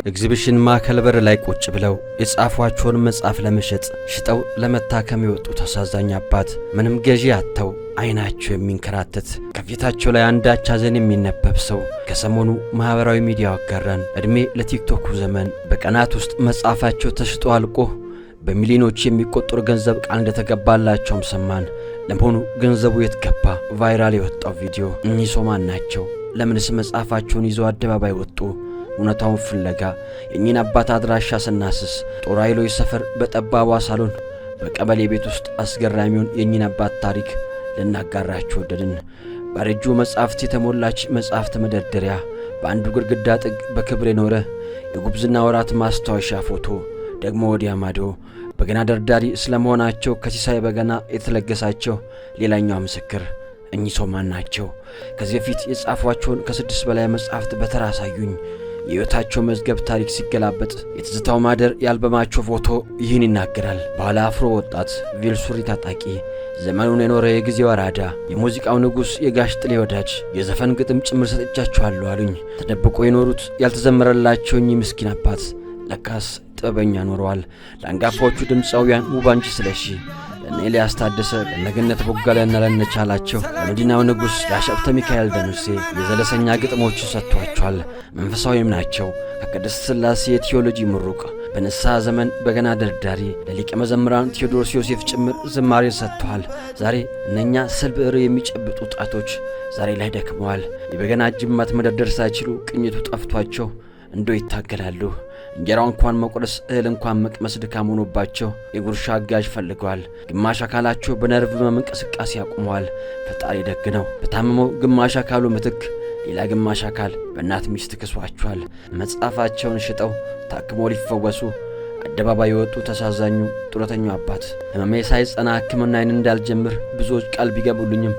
ኤግዚቢሽን ማዕከል በር ላይ ቁጭ ብለው የጻፏቸውን መጽሐፍ ለመሸጥ ሽጠው ለመታከም የወጡ አሳዛኝ አባት ምንም ገዢ አጥተው አይናቸው የሚንከራተት ከፊታቸው ላይ አንዳች ሐዘን የሚነበብ ሰው ከሰሞኑ ማህበራዊ ሚዲያው አጋራን። እድሜ ለቲክቶኩ ዘመን በቀናት ውስጥ መጽሐፋቸው ተሽጦ አልቆ በሚሊዮኖች የሚቆጠር ገንዘብ ቃል እንደተገባላቸውም ሰማን። ለመሆኑ ገንዘቡ የት ገባ? ቫይራል የወጣው ቪዲዮ እኚህ ሰው ማን ናቸው? ለምንስ መጽሐፋቸውን ይዘው አደባባይ ወጡ? እውነታውን ፍለጋ የእኚህን አባት አድራሻ ስናስስ ጦር ኃይሎች ሰፈር በጠባቧ ሳሎን በቀበሌ ቤት ውስጥ አስገራሚውን የእኚህን አባት ታሪክ ልናጋራችሁ ወደድን። ባረጁ መጽሐፍት የተሞላች መጽሐፍት መደርደሪያ፣ በአንዱ ግድግዳ ጥግ በክብር የኖረ የጉብዝና ወራት ማስታወሻ ፎቶ፣ ደግሞ ወዲያ ማዶ በገና ደርዳሪ ስለመሆናቸው ከሲሳይ በገና የተለገሳቸው ሌላኛው ምስክር። እኚህ ሰው ማን ናቸው? ከዚህ በፊት የጻፏቸውን ከ6 በላይ መጽሐፍት በተራ አሳዩኝ። የሕይወታቸው መዝገብ ታሪክ ሲገላበጥ የትዝታው ማደር የአልበማቸው ፎቶ ይህን ይናገራል። ባለ አፍሮ ወጣት፣ ቬል ሱሪ ታጣቂ፣ ዘመኑን የኖረ የጊዜው አራዳ፣ የሙዚቃው ንጉሥ፣ የጋሽ ጥሌ ወዳጅ፣ የዘፈን ግጥም ጭምር ሰጥቻቸዋለሁ አሉኝ። ተደብቆ የኖሩት ያልተዘመረላቸው እኚህ ምስኪን አባት ለካስ ጥበበኛ ኖረዋል። ለአንጋፋዎቹ ድምፃውያን ውባንቺ ስለሺ፣ ለእነ ኤልያስ ታደሰ፣ ለነገነት ቦጋለና ለነቻላቸው፣ ለመዲናው ንጉሥ ለአሸብተ ሚካኤል ደምሴ የዘለሰኛ ግጥሞችን ሰጥቷቸዋል። መንፈሳዊም ናቸው። ከቅድስት ሥላሴ የቴዎሎጂ ምሩቅ፣ በንስሐ ዘመን በገና ደርዳሪ፣ ለሊቀ መዘምራን ቴዎድሮስ ዮሴፍ ጭምር ዝማሬ ሰጥተዋል። ዛሬ እነኛ ስል ብዕር የሚጨብጡ ጣቶች ዛሬ ላይ ደክመዋል። የበገና ጅማት መደርደር ሳይችሉ ቅኝቱ ጠፍቷቸው እንዶ ይታገላሉ። እንጀራው እንኳን መቁረስ እህል እንኳን መቅመስ ድካም ሆኖባቸው የጉርሻ አጋዥ ፈልገዋል። ግማሽ አካላቸው በነርቭ ህመም እንቅስቃሴ አቁመዋል። ፈጣሪ ደግ ነው። በታመመው ግማሽ አካሉ ምትክ ሌላ ግማሽ አካል በእናት ሚስት ክሷቸዋል። መጽሐፋቸውን ሽጠው ታክመው ሊፈወሱ አደባባይ የወጡ ተሳዛኙ ጡረተኛው አባት ህመሜ ሳይጸና ሕክምናዬን እንዳልጀምር ብዙዎች ቃል ቢገቡልኝም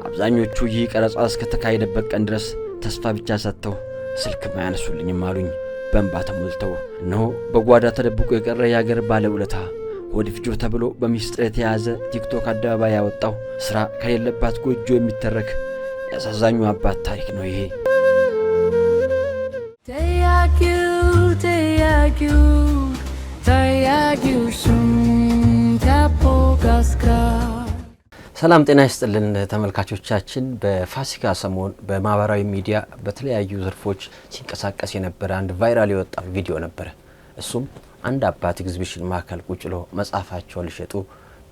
አብዛኞቹ ይህ ቀረጻ እስከተካሄደበት ቀን ድረስ ተስፋ ብቻ ሰጥተው ስልክም አያነሱልኝም አሉኝ በእንባ ተሞልተው። እነሆ በጓዳ ተደብቆ የቀረ የአገር ባለውለታ ሆድ ፍጆ ተብሎ በሚስጥር የተያዘ ቲክቶክ አደባባይ ያወጣው ሥራ ከሌለባት ጎጆ የሚተረክ ያሳዛኙ አባት ታሪክ ነው ይሄ። ሰላም ጤና ይስጥልን ተመልካቾቻችን። በፋሲካ ሰሞን በማህበራዊ ሚዲያ በተለያዩ ዘርፎች ሲንቀሳቀስ የነበረ አንድ ቫይራል የወጣ ቪዲዮ ነበር። እሱም አንድ አባት ኤግዚቢሽን ማዕከል ቁጭ ብለው መጽሐፋቸውን ሊሸጡ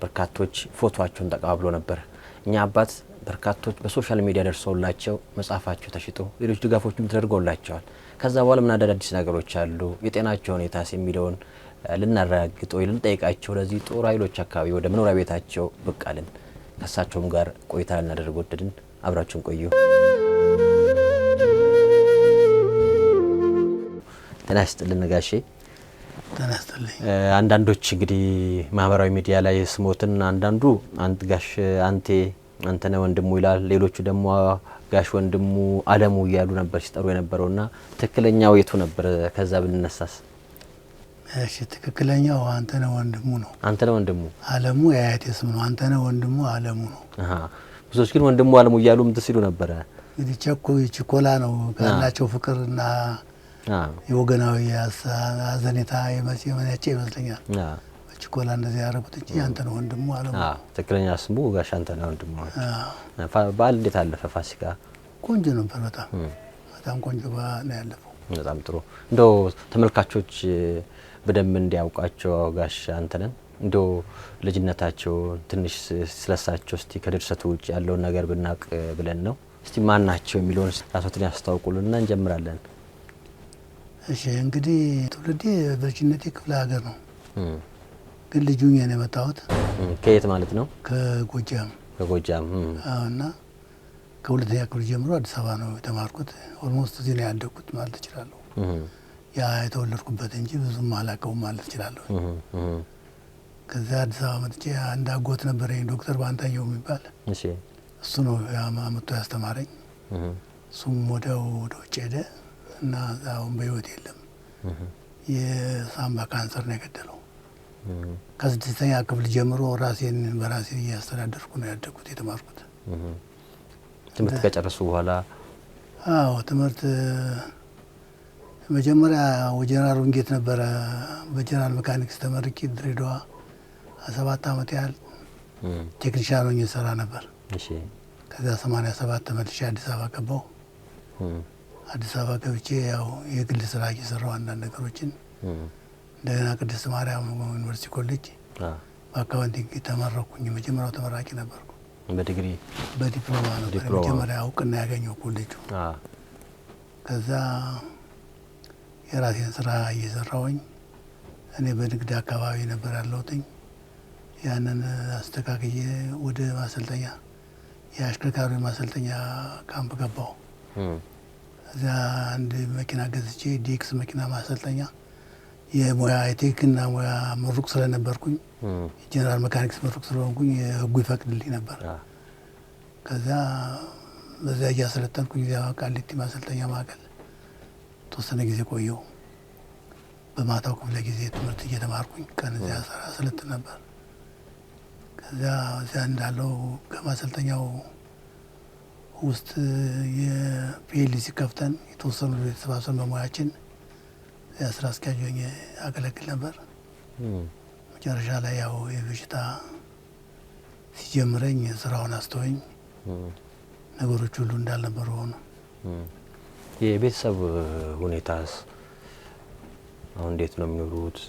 በርካቶች ፎቶአቸውን ተቀባብሎ ነበር። እኛ አባት በርካቶች በሶሻል ሚዲያ ደርሰውላቸው መጽሐፋቸው ተሽጦ ሌሎች ድጋፎችም ተደርገውላቸዋል። ከዛ በኋላ ምን አዳዲስ ነገሮች አሉ፣ የጤናቸው ሁኔታስ የሚለውን ልናረጋግጥ ወይ ልንጠይቃቸው ለዚህ ጦር ኃይሎች አካባቢ ወደ መኖሪያ ቤታቸው ብቅ አልን። ከሳቸውም ጋር ቆይታ ልናደርግ ወደድን። አብራችሁን ቆዩ። ጤና ይስጥልን ጋሼ። ጤና ይስጥልኝ። አንዳንዶች እንግዲህ ማህበራዊ ሚዲያ ላይ ስሞትን አንዳንዱ ጋሽ አንተነ ወንድሙ ይላል፣ ሌሎቹ ደግሞ ጋሽ ወንድሙ አለሙ እያሉ ነበር ሲጠሩ የነበረውና ትክክለኛው የቱ ነበር? ከዛ ብንነሳስ? እሺ፣ ትክክለኛው አንተነ ወንድሙ ነው። አንተነ ወንድሙ አለሙ የአያቴ ስም ነው። አንተነ ወንድሙ አለሙ ነው። ብዙዎች ግን ወንድሙ አለሙ እያሉ ምን ሲሉ ነበር? እንግዲህ ችኮላ ነው ካላቸው ፍቅርና የወገናዊ አዘኔታ የመነጨ ይመስለኛል። ችኮላ እንደዚህ ያደረጉት እንጂ አንተነ ወንድሙ አለሙ ነው። ትክክለኛ ስሙ ጋሽ አንተነ ወንድሙ ነው። በዓል እንዴት አለፈ? ፋሲካ ቆንጆ ነበር። በጣም ቆንጆ በዓል ነው ያለፈው። በጣም ጥሩ። እንደው ተመልካቾች በደንብ እንዲያውቃቸው ጋሽ አንተነን እንደው ልጅነታቸው ትንሽ ስለሳቸው እስቲ ከድርሰቱ ውጭ ያለውን ነገር ብናቅ ብለን ነው። እስቲ ማን ናቸው የሚለውን ራስዎትን ያስተዋውቁልንና እንጀምራለን። እሺ፣ እንግዲህ ትውልዴ በልጅነቴ ክፍለ ሀገር ነው፣ ግን ልጁ ነው የመጣሁት። ከየት ማለት ነው? ከጎጃም። ከጎጃም። እና ከሁለተኛ ክፍል ጀምሮ አዲስ አበባ ነው የተማርኩት። ኦልሞስት እዚህ ነው ያደግኩት ማለት እችላለሁ። ያ የተወለድኩበት እንጂ ብዙም አላውቀውም ማለት እችላለሁ። ከዛ አዲስ አበባ መጥቼ አንድ አጎት ነበረኝ ዶክተር ባንታየው የሚባል። እሱ ነው አመጡ ያስተማረኝ። እሱም ወደ ውጭ ሄደ እና አሁን በህይወት የለም። የሳምባ ካንሰር ነው የገደለው። ከስድስተኛ ክፍል ጀምሮ ራሴን በራሴ እያስተዳደርኩ ነው ያደግኩት የተማርኩት። ትምህርት ከጨረሱ በኋላ ትምህርት መጀመሪያ ጀነራል ውንጌት ነበረ። በጀነራል ሜካኒክስ ተመርቄ ድሬዳዋ 7 ዓመት ያህል ቴክኒሻን ሆኜ ሰራ ነበር። እሺ ከዛ 87 ተመልሼ አዲስ አበባ ገባሁ። አዲስ አበባ ገብቼ ያው የግል ስራ እየሰራሁ አንዳንድ ነገሮችን እንደገና ቅድስት ማርያም ዩኒቨርሲቲ ኮሌጅ በአካውንቲንግ ተመረኩኝ። መጀመሪያው ተመራቂ ነበርኩ። በዲግሪ በዲፕሎማ ነበር መጀመሪያ እውቅና ያገኘው ኮሌጁ። ከዛ የራሴን ስራ እየሰራሁኝ እኔ በንግድ አካባቢ ነበር ያለሁትኝ። ያንን አስተካክዬ ወደ ማሰልጠኛ የአሽከርካሪ ማሰልጠኛ ካምፕ ገባሁ። እዛ አንድ መኪና ገዝቼ ዲክስ መኪና ማሰልጠኛ የሙያ የቴክኒክና ሙያ ምሩቅ ስለነበርኩኝ የጀነራል ሜካኒክስ ምሩቅ ስለሆንኩኝ ህጉ ይፈቅድልኝ ነበር። ከዛ በዛ እያሰለጠንኩኝ እዚያ ቃሊቲ ማሰልጠኛ ማዕከል ተወሰነ ጊዜ ቆየሁ። በማታው ክፍለ ጊዜ ትምህርት እየተማርኩኝ ቀን እዚያ አሰለጥን ነበር። ከዛ እዚያ እንዳለው ከማሰልጠኛው ውስጥ የፒኤልሲ ከፍተን የተወሰኑ የተሰባሰቡ በሙያችን የስራ አስኪያጅ ሆኜ አገለግል ነበር። መጨረሻ ላይ ያው የበሽታ ሲጀምረኝ ስራውን አስተወኝ። ነገሮች ሁሉ እንዳልነበሩ ሆኑ። የቤተሰብ ሁኔታስ አሁን እንዴት ነው የሚኖሩት?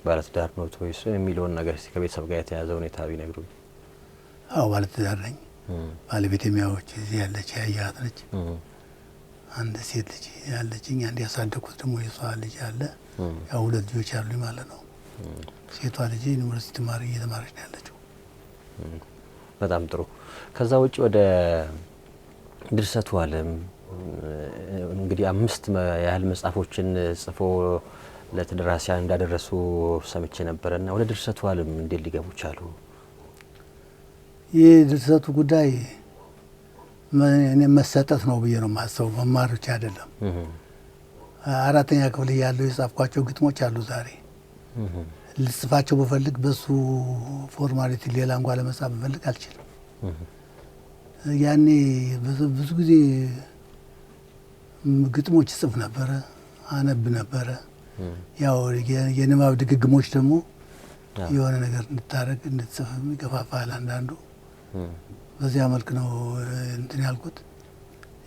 ባለትዳር ነው ወይስ የሚለውን ነገር እስቲ ከቤተሰብ ጋር የተያዘ ሁኔታ ቢነግሩኝ። አዎ ባለትዳር ነኝ። ባለቤቴም ያው እዚህ ያለች ያያት ነች። አንድ ሴት ልጅ ያለችኝ፣ አንድ ያሳደኩት ደግሞ የሷ ልጅ አለ። ያው 2 ልጆች አሉኝ ማለት ነው። ሴቷ ልጅ ዩኒቨርሲቲ ተማሪ እየተማረች ነው ያለችው። በጣም ጥሩ። ከዛ ውጭ ወደ ድርሰቱ ዓለም እንግዲህ 5 ያህል መጽሐፎችን ጽፎ ለተደራሲያን እንዳደረሱ ሰምቼ ነበርና ወደ ድርሰቱ ዓለም እንዴት ሊገቡ ቻሉ? ይህ ድርሰቱ ጉዳይ እኔ መሰጠት ነው ብዬ ነው የማስበው። መማር ብቻ አይደለም። 4ኛ ክፍል ያለው የጻፍኳቸው ግጥሞች አሉ። ዛሬ ልጽፋቸው ብፈልግ በሱ ፎርማሊቲ ሌላ እንኳን ለመጻፍ ብፈልግ አልችልም። ያኔ ብዙ ጊዜ ግጥሞች ጽፍ ነበረ፣ አነብ ነበረ። ያው የንባብ ድግግሞች ደግሞ የሆነ ነገር እንድታረግ እንድትጽፍ ይገፋፋል አንዳንዱ። በዚያ መልክ ነው እንትን ያልኩት።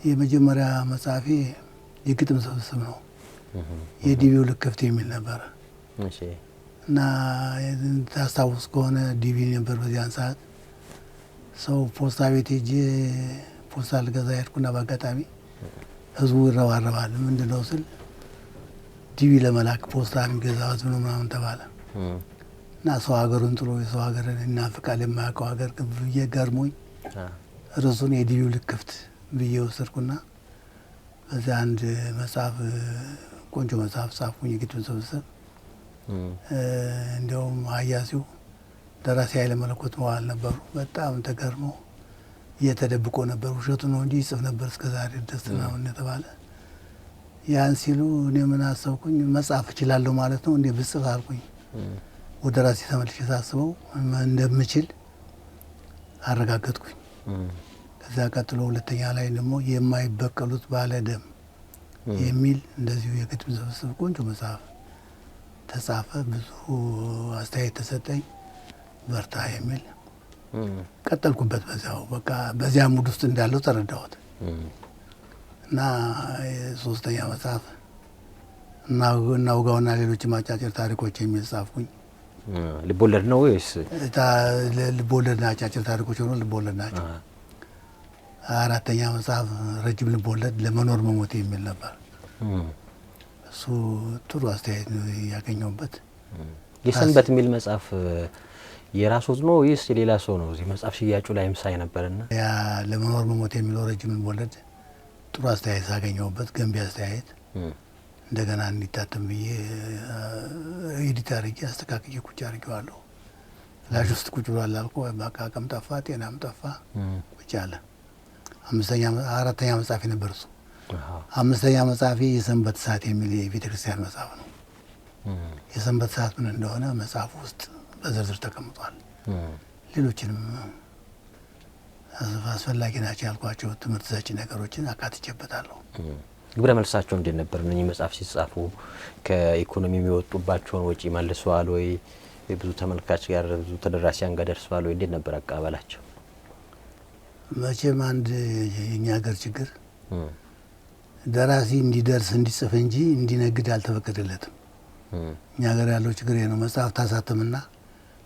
የመጀመሪያ መጽሐፌ የግጥም ስብስብ ነው። የዲቪው ልክፍት የሚል ነበረ እና ታስታውስ ከሆነ ዲቪ ነበር በዚያን ሰዓት። ሰው ፖስታ ቤት ሄጄ ፖስታ ልገዛ ሄድኩና በአጋጣሚ ህዝቡ ይረባረባል። ምንድነው ስል ዲቪ ለመላክ ፖስታ የሚገዛ ህዝብ ነው ምናምን ተባለ እና ሰው ሀገሩን ጥሎ የሰው ሀገርን ይናፍቃል የማያውቀው ሀገር ብዬ ገርሞኝ ርዕሱን የዲቪው ልክፍት ብዬ ወሰድኩና በዚያ አንድ መጽሐፍ ቆንጆ መጽሐፍ ጻፍኩኝ፣ የግጥም ስብስብ። እንዲያውም ሀያሲው ደራሲ ኃይለ መለኮት መዋል ነበሩ። በጣም ተገርመው እየተደብቆ ነበር፣ ውሸቱ ነው እንጂ ይጽፍ ነበር እስከዛሬ ድረስ ምናምን የተባለ። ያን ሲሉ እኔ ምን አሰብኩኝ፣ መጽሐፍ እችላለሁ ማለት ነው እንዴ ብጽፍ አልኩኝ። ወደ ራሴ ተመልሼ ሳስበው እንደምችል አረጋገጥኩኝ። ከዛ ቀጥሎ 2ኛ ላይ ደግሞ የማይበቀሉት ባለ ደም የሚል እንደዚሁ የግጥም ስብስብ ቆንጆ መጽሐፍ ተጻፈ። ብዙ አስተያየት ተሰጠኝ። በርታ የሚል ቀጠልኩበት። በዛው በቃ በዚያ ሙድ ውስጥ እንዳለው ተረዳሁት እና 3ኛ መጽሐፍ እናውጋውና ሌሎችም አጫጭር ታሪኮች የሚል ጻፍኩኝ። ልቦለድ ነው ወይስ? ልቦለድ ናቸው። አጫጭር ታሪኮች ሆኖ ልቦለድ ናቸው። 4ኛ መጽሐፍ ረጅም ልቦለድ ለመኖር መሞት የሚል ነበር። እሱ ጥሩ አስተያየት ያገኘሁበት። የሰንበት የሚል መጽሐፍ የራስዎት ነው ወይስ የሌላ ሰው ነው? እዚህ መጽሐፍ ሽያጩ ላይም ሳይ ነበርና ያ ለመኖር መሞት የሚለው ረጅም ልቦለድ ጥሩ አስተያየት ያገኘሁበት፣ ገንቢ አስተያየት። እንደገና እንዲታተም ብዬ ኤዲት አድርጌ አስተካክዬ ቁጭ አድርጌዋለሁ። ላሽ ውስጥ ቁጭ ብሏል አልኩ። በቃ አቅም ጠፋ፣ ጤናም ጠፋ፣ ቁጭ አለ። 4ኛ መጽሐፌ ነበር እሱ። 5ኛ መጽሐፌ የሰንበት ሰዓት የሚል የቤተ ክርስቲያን መጽሐፍ ነው። የሰንበት ሰዓት ምን እንደሆነ መጽሐፍ ውስጥ በዝርዝር ተቀምጧል። ሌሎችንም አስፈላጊ ናቸው ያልኳቸው ትምህርት ሰጪ ነገሮችን አካትቼበታለሁ። ግብረ መልሳቸው እንዴት ነበር? እነኚህ መጽሐፍ ሲጻፉ ከኢኮኖሚ የሚወጡባቸውን ወጪ መልሰዋል ወይ? ብዙ ተመልካች ጋር ብዙ ተደራሲያን ጋር ደርሰዋል ወይ? እንዴት ነበር አቀባበላቸው? መቼም አንድ የኛ ሀገር ችግር ደራሲ እንዲደርስ እንዲጽፍ እንጂ እንዲነግድ አልተፈቀደለትም። እኛ ሀገር ያለው ችግር ነው። መጽሐፍ ታሳትምና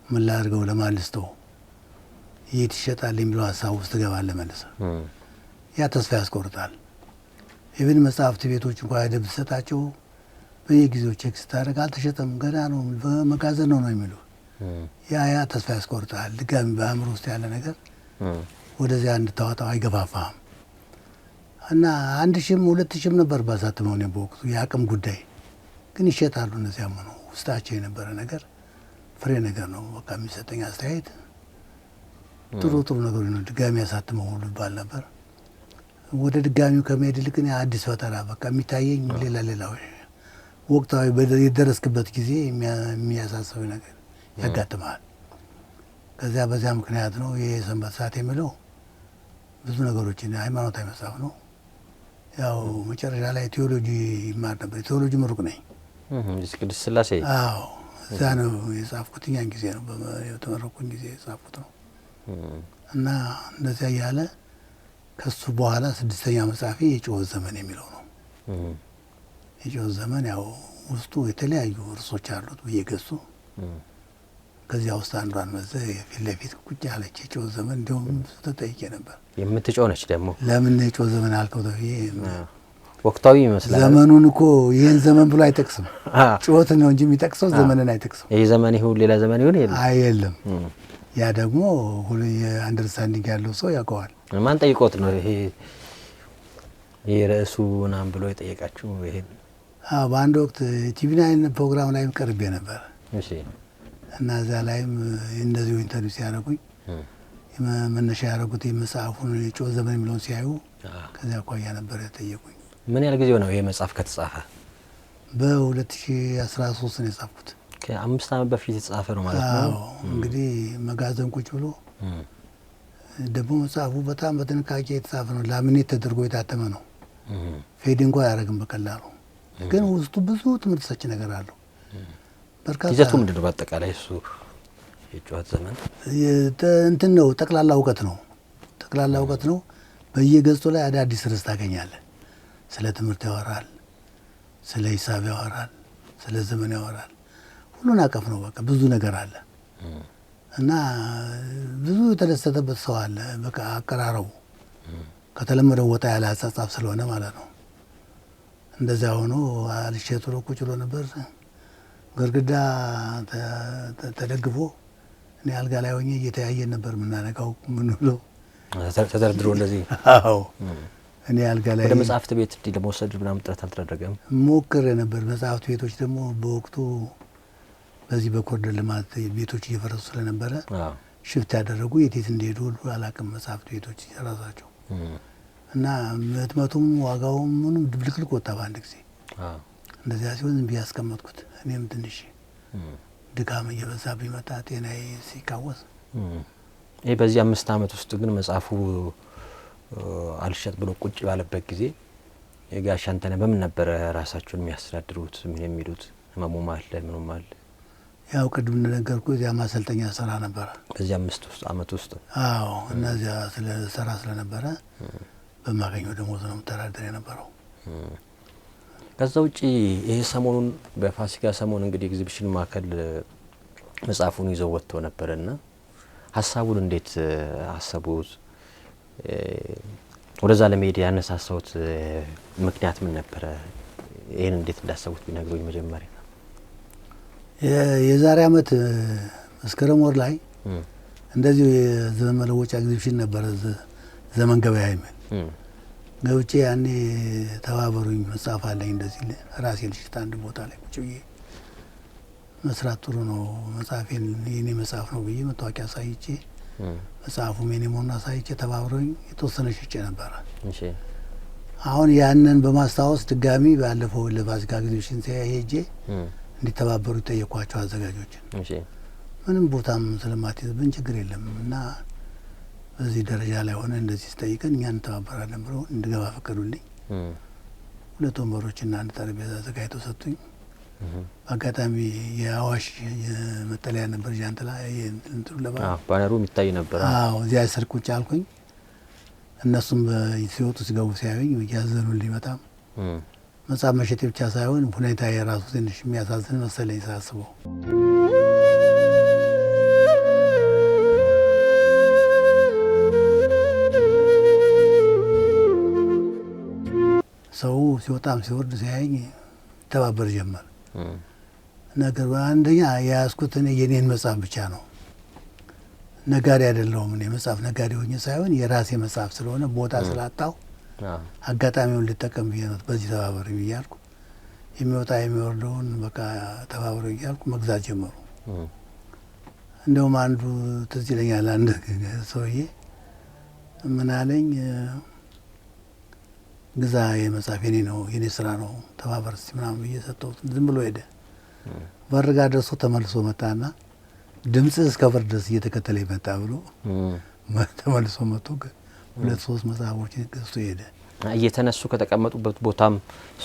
ምን ላድርገው ለማልስተው የት ይሸጣል የሚለው ሀሳብ ውስጥ ትገባለህ መልሰህ። ያ ተስፋ ያስቆርጣል። ኢቭን መጽሐፍት ቤቶች እንኳን ሄደህ ብትሰጣቸው በየጊዜው ቼክ ስታደርግ አልተሸጠም ገና ነው በመጋዘን ነው የሚሉ ያ ተስፋ ያስቆርጣል። ድጋሚ በአእምሮ ውስጥ ያለ ነገር ወደዚያ እንድታወጣው አይገፋፋም። እና 1000ም 2000ም ነበር ባሳትመው ነው በወቅቱ የአቅም ጉዳይ ግን ይሸጣሉ። እነዚያም ነው ውስጣቸው የነበረ ነገር ፍሬ ነገር ነው። በቃ የሚሰጠኝ አስተያየት ጥሩ ነገር ነው። ድጋሚ ያሳትመው ሁሉ ይባል ነበር። ወደ ድጋሚው ከመሄድ ይልቅ አዲስ ፈጠራ በቃ የሚታየኝ ሌላ ወቅታዊ የደረስክበት ጊዜ የሚያሳስብ ነገር ያጋጥማል። ከዚያ በዚያ ምክንያት ነው የሰንበት ሰዓት የሚለው ብዙ ነገሮችን ሃይማኖታዊ መጽሐፍ ነው። ያው መጨረሻ ላይ ቴዎሎጂ ይማር ነበር። ቴዎሎጂ ምሩቅ ነኝ። ቅድስት ሥላሴ እዛ ነው የጻፍኩት። ያን ጊዜ ነው በተመረኩኝ ጊዜ የጻፍኩት ነው። እና እንደዚያ እያለ ከሱ በኋላ 6ኛ መጽሐፌ የጩኸት ዘመን የሚለው ነው። የጩኸት ዘመን ያው ውስጡ የተለያዩ ርዕሶች አሉት በየገጹ። ከዚያ ውስጥ አንዷን መዘህ ፊት ለፊት ቁጭ ያለች የጩኸት ዘመን እንዲሁም ተጠይቄ ነበር። የምትጮህ ነች ደግሞ። ለምን የጩኸት ዘመን አልከው ተብዬ ወቅታዊ ይመስላል። ዘመኑን እኮ ይህን ዘመን ብሎ አይጠቅስም። ጩኸት ነው እንጂ የሚጠቅሰው ዘመንን አይጠቅስም። ይህ ዘመን ይሁን ሌላ ዘመን ይሁን የለም። ያ ደግሞ የአንደርስታንዲንግ ያለው ሰው ያውቀዋል። ማን ጠይቆት ነው ይሄ ርዕሱ ምናምን ብሎ የጠየቃችሁ? ይሄን በአንድ ወቅት ቲቪ9 ፕሮግራም ላይም ቀርቤ ነበር። እሺ። እና እዛ ላይም እንደዚሁ ኢንተርቪው ሲያደርጉኝ መነሻ ያደረጉት የመጽሐፉን የጩኸት ዘመን የሚለውን ሲያዩ ከዚያ አኳያ ነበር የጠየቁኝ። ምን ያህል ጊዜው ነው ይሄ መጽሐፍ ከተጻፈ? በ2013 ነው የጻፍኩት። ከ5 ዓመት በፊት የተጻፈ ነው ማለት ነው። እንግዲህ መጋዘን ቁጭ ብሎ ደግሞ መጽሐፉ በጣም በጥንቃቄ የተጻፈ ነው። ላሚኔት ተደርጎ የታተመ ነው። ፌድ እንኳን አያደርግም በቀላሉ። ግን ውስጡ ብዙ ትምህርት ሰጪ ነገር አለው። በርካታ ይዘቱ ምንድን ነው? በአጠቃላይ እሱ የጩኸት ዘመን እንትን ነው፣ ጠቅላላ እውቀት ነው። ጠቅላላ እውቀት ነው። በየገጹ ላይ አዳዲስ ርዕስ ታገኛለህ። ስለ ትምህርት ያወራል፣ ስለ ሂሳብ ያወራል፣ ስለ ዘመን ያወራል። ሁሉን አቀፍ ነው። በቃ ብዙ ነገር አለ እና ብዙ የተደሰተበት ሰው አለ። በቃ አቀራረቡ ከተለመደው ወጣ ያለ አጻጻፍ ስለሆነ ማለት ነው። እንደዚያ ሆኖ አልሸት ብሎ ቁጭ ብሎ ነበር። ግድግዳ ተደግፎ እኔ አልጋ ላይ ሆኜ እየተያየን ነበር የምናነቃው። ምን ብሎ ተደርድሮ እንደዚህ። አዎ እኔ አልጋ ላይ ወደ መጽሐፍት ቤት እንዲህ ለመውሰድ ምናምን ጥረት አልተደረገም? ሞክሬ ነበር። መጽሐፍት ቤቶች ደግሞ በወቅቱ በዚህ በኮሪደር ልማት ቤቶች እየፈረሱ ስለነበረ ሽፍት ያደረጉ የት እንደሄዱ ሁሉ አላውቅም። መጽሐፍት ቤቶች ራሳቸው እና ህትመቱም ዋጋውም ምንም ድብልቅልቅ ወጣ በአንድ ጊዜ። እንደዚያ ሲሆን ዝም ብዬ ያስቀመጥኩት። እኔም ትንሽ ድካም እየበዛብኝ መጣ፣ ጤናዬ ሲቃወስ። ይህ በዚህ 5 ዓመት ውስጥ ግን መጽሐፉ አልሸጥ ብሎ ቁጭ ባለበት ጊዜ የጋሽ አንተነህ በምን ነበረ ራሳቸውን የሚያስተዳድሩት? ምን የሚሉት? ህመሙም አለ ምኑም አለ። ያው ቅድም እንደነገርኩት ያ ማሰልጠኛ ስራ ነበረ በዚህ 5 ዓመት ውስጥ። አዎ እነዚያ ስራ ስለነበረ በማገኘው ደሞዝ ነው የምተዳደር የነበረው። ከዛ ውጪ ይሄ ሰሞኑን በፋሲካ ሰሞን እንግዲህ ኤግዚቢሽን ማዕከል መጽሐፉን ይዘው ወጥተው ነበርና ሀሳቡን እንዴት አሰቡት? ወደዛ ለመሄድ ያነሳሳውት ምክንያት ምን ነበረ? ይሄን እንዴት እንዳሰቡት ቢነግሩኝ መጀመሪያ። የዛሬ አመት መስከረም ወር ላይ እንደዚሁ የዘመን መለወጫ ኤግዚቢሽን ነበረ፣ ዘመን ገበያ የሚል ገብቼ ያኔ ተባበሩኝ መጽሐፍ አለኝ እንደዚህ ራሴ ልሽት አንድ ቦታ ላይ ቁጭ ብዬ መስራት ጥሩ ነው፣ መጽሐፌን የኔ መጽሐፍ ነው ብዬ መታወቂያ አሳይቼ መጽሐፉም የኔ መሆኑን አሳይቼ ተባብረውኝ የተወሰነ ሽጬ ነበረ። አሁን ያንን በማስታወስ ድጋሚ ባለፈው ለፋሲካ ኤግዚቢሽን ሄጄ እንዲተባበሩ ጠየኳቸው አዘጋጆችን። ምንም ቦታም ስለማትይዝብን ችግር የለም እና በዚህ ደረጃ ላይ ሆነ እንደዚህ ስጠይቀን እኛ እንተባበራለን ብለው እንድገባ ፈቀዱልኝ። 2 ወንበሮችና አንድ ጠረጴዛ አዘጋጅተው ሰጡኝ። በአጋጣሚ የአዋሽ የመጠለያ ነበር ጃንጥላ እንትኑ ባነሩ የሚታይ ነበር። አዎ እዚያ ስር ቁጭ አልኩኝ። እነሱም ሲወጡ ሲገቡ ሲያዩኝ እያዘኑልኝ በጣም መጽሐፍ መሸጤ ብቻ ሳይሆን ሁኔታ የራሱ ትንሽ የሚያሳዝን መሰለኝ ሳስበው። ሰው ሲወጣም ሲወርድ ሲያየኝ ተባበር ጀመር። ነገር አንደኛ የያዝኩት እኔ የኔን መጽሐፍ ብቻ ነው። ነጋዴ አይደለሁም። እኔ መጽሐፍ ነጋዴ ሆኜ ሳይሆን የራሴ መጽሐፍ ስለሆነ ቦታ ስላጣው አጋጣሚውን ልጠቀም ብዬ ነው በዚህ ተባበሩ እያልኩ የሚወጣ የሚወርደውን በቃ ተባበሩ እያልኩ መግዛት ጀመሩ። እንደውም አንዱ ትዝ ይለኛል፣ አንድ ሰውዬ ምን አለኝ፣ ግዛ የመጽሐፍ የኔ ነው የኔ ስራ ነው ተባበር እስቲ ምናምን ብዬ ሰጠሁት። ዝም ብሎ ሄደ። በር ጋር ደርሶ ተመልሶ መጣና ድምጽ እስከ በር ድረስ እየተከተለ ይመጣ ብሎ ተመልሶ መጥቶ 2-3 መጽሐፎችን ገዝቶ ሄደ። እየተነሱ ከተቀመጡበት ቦታም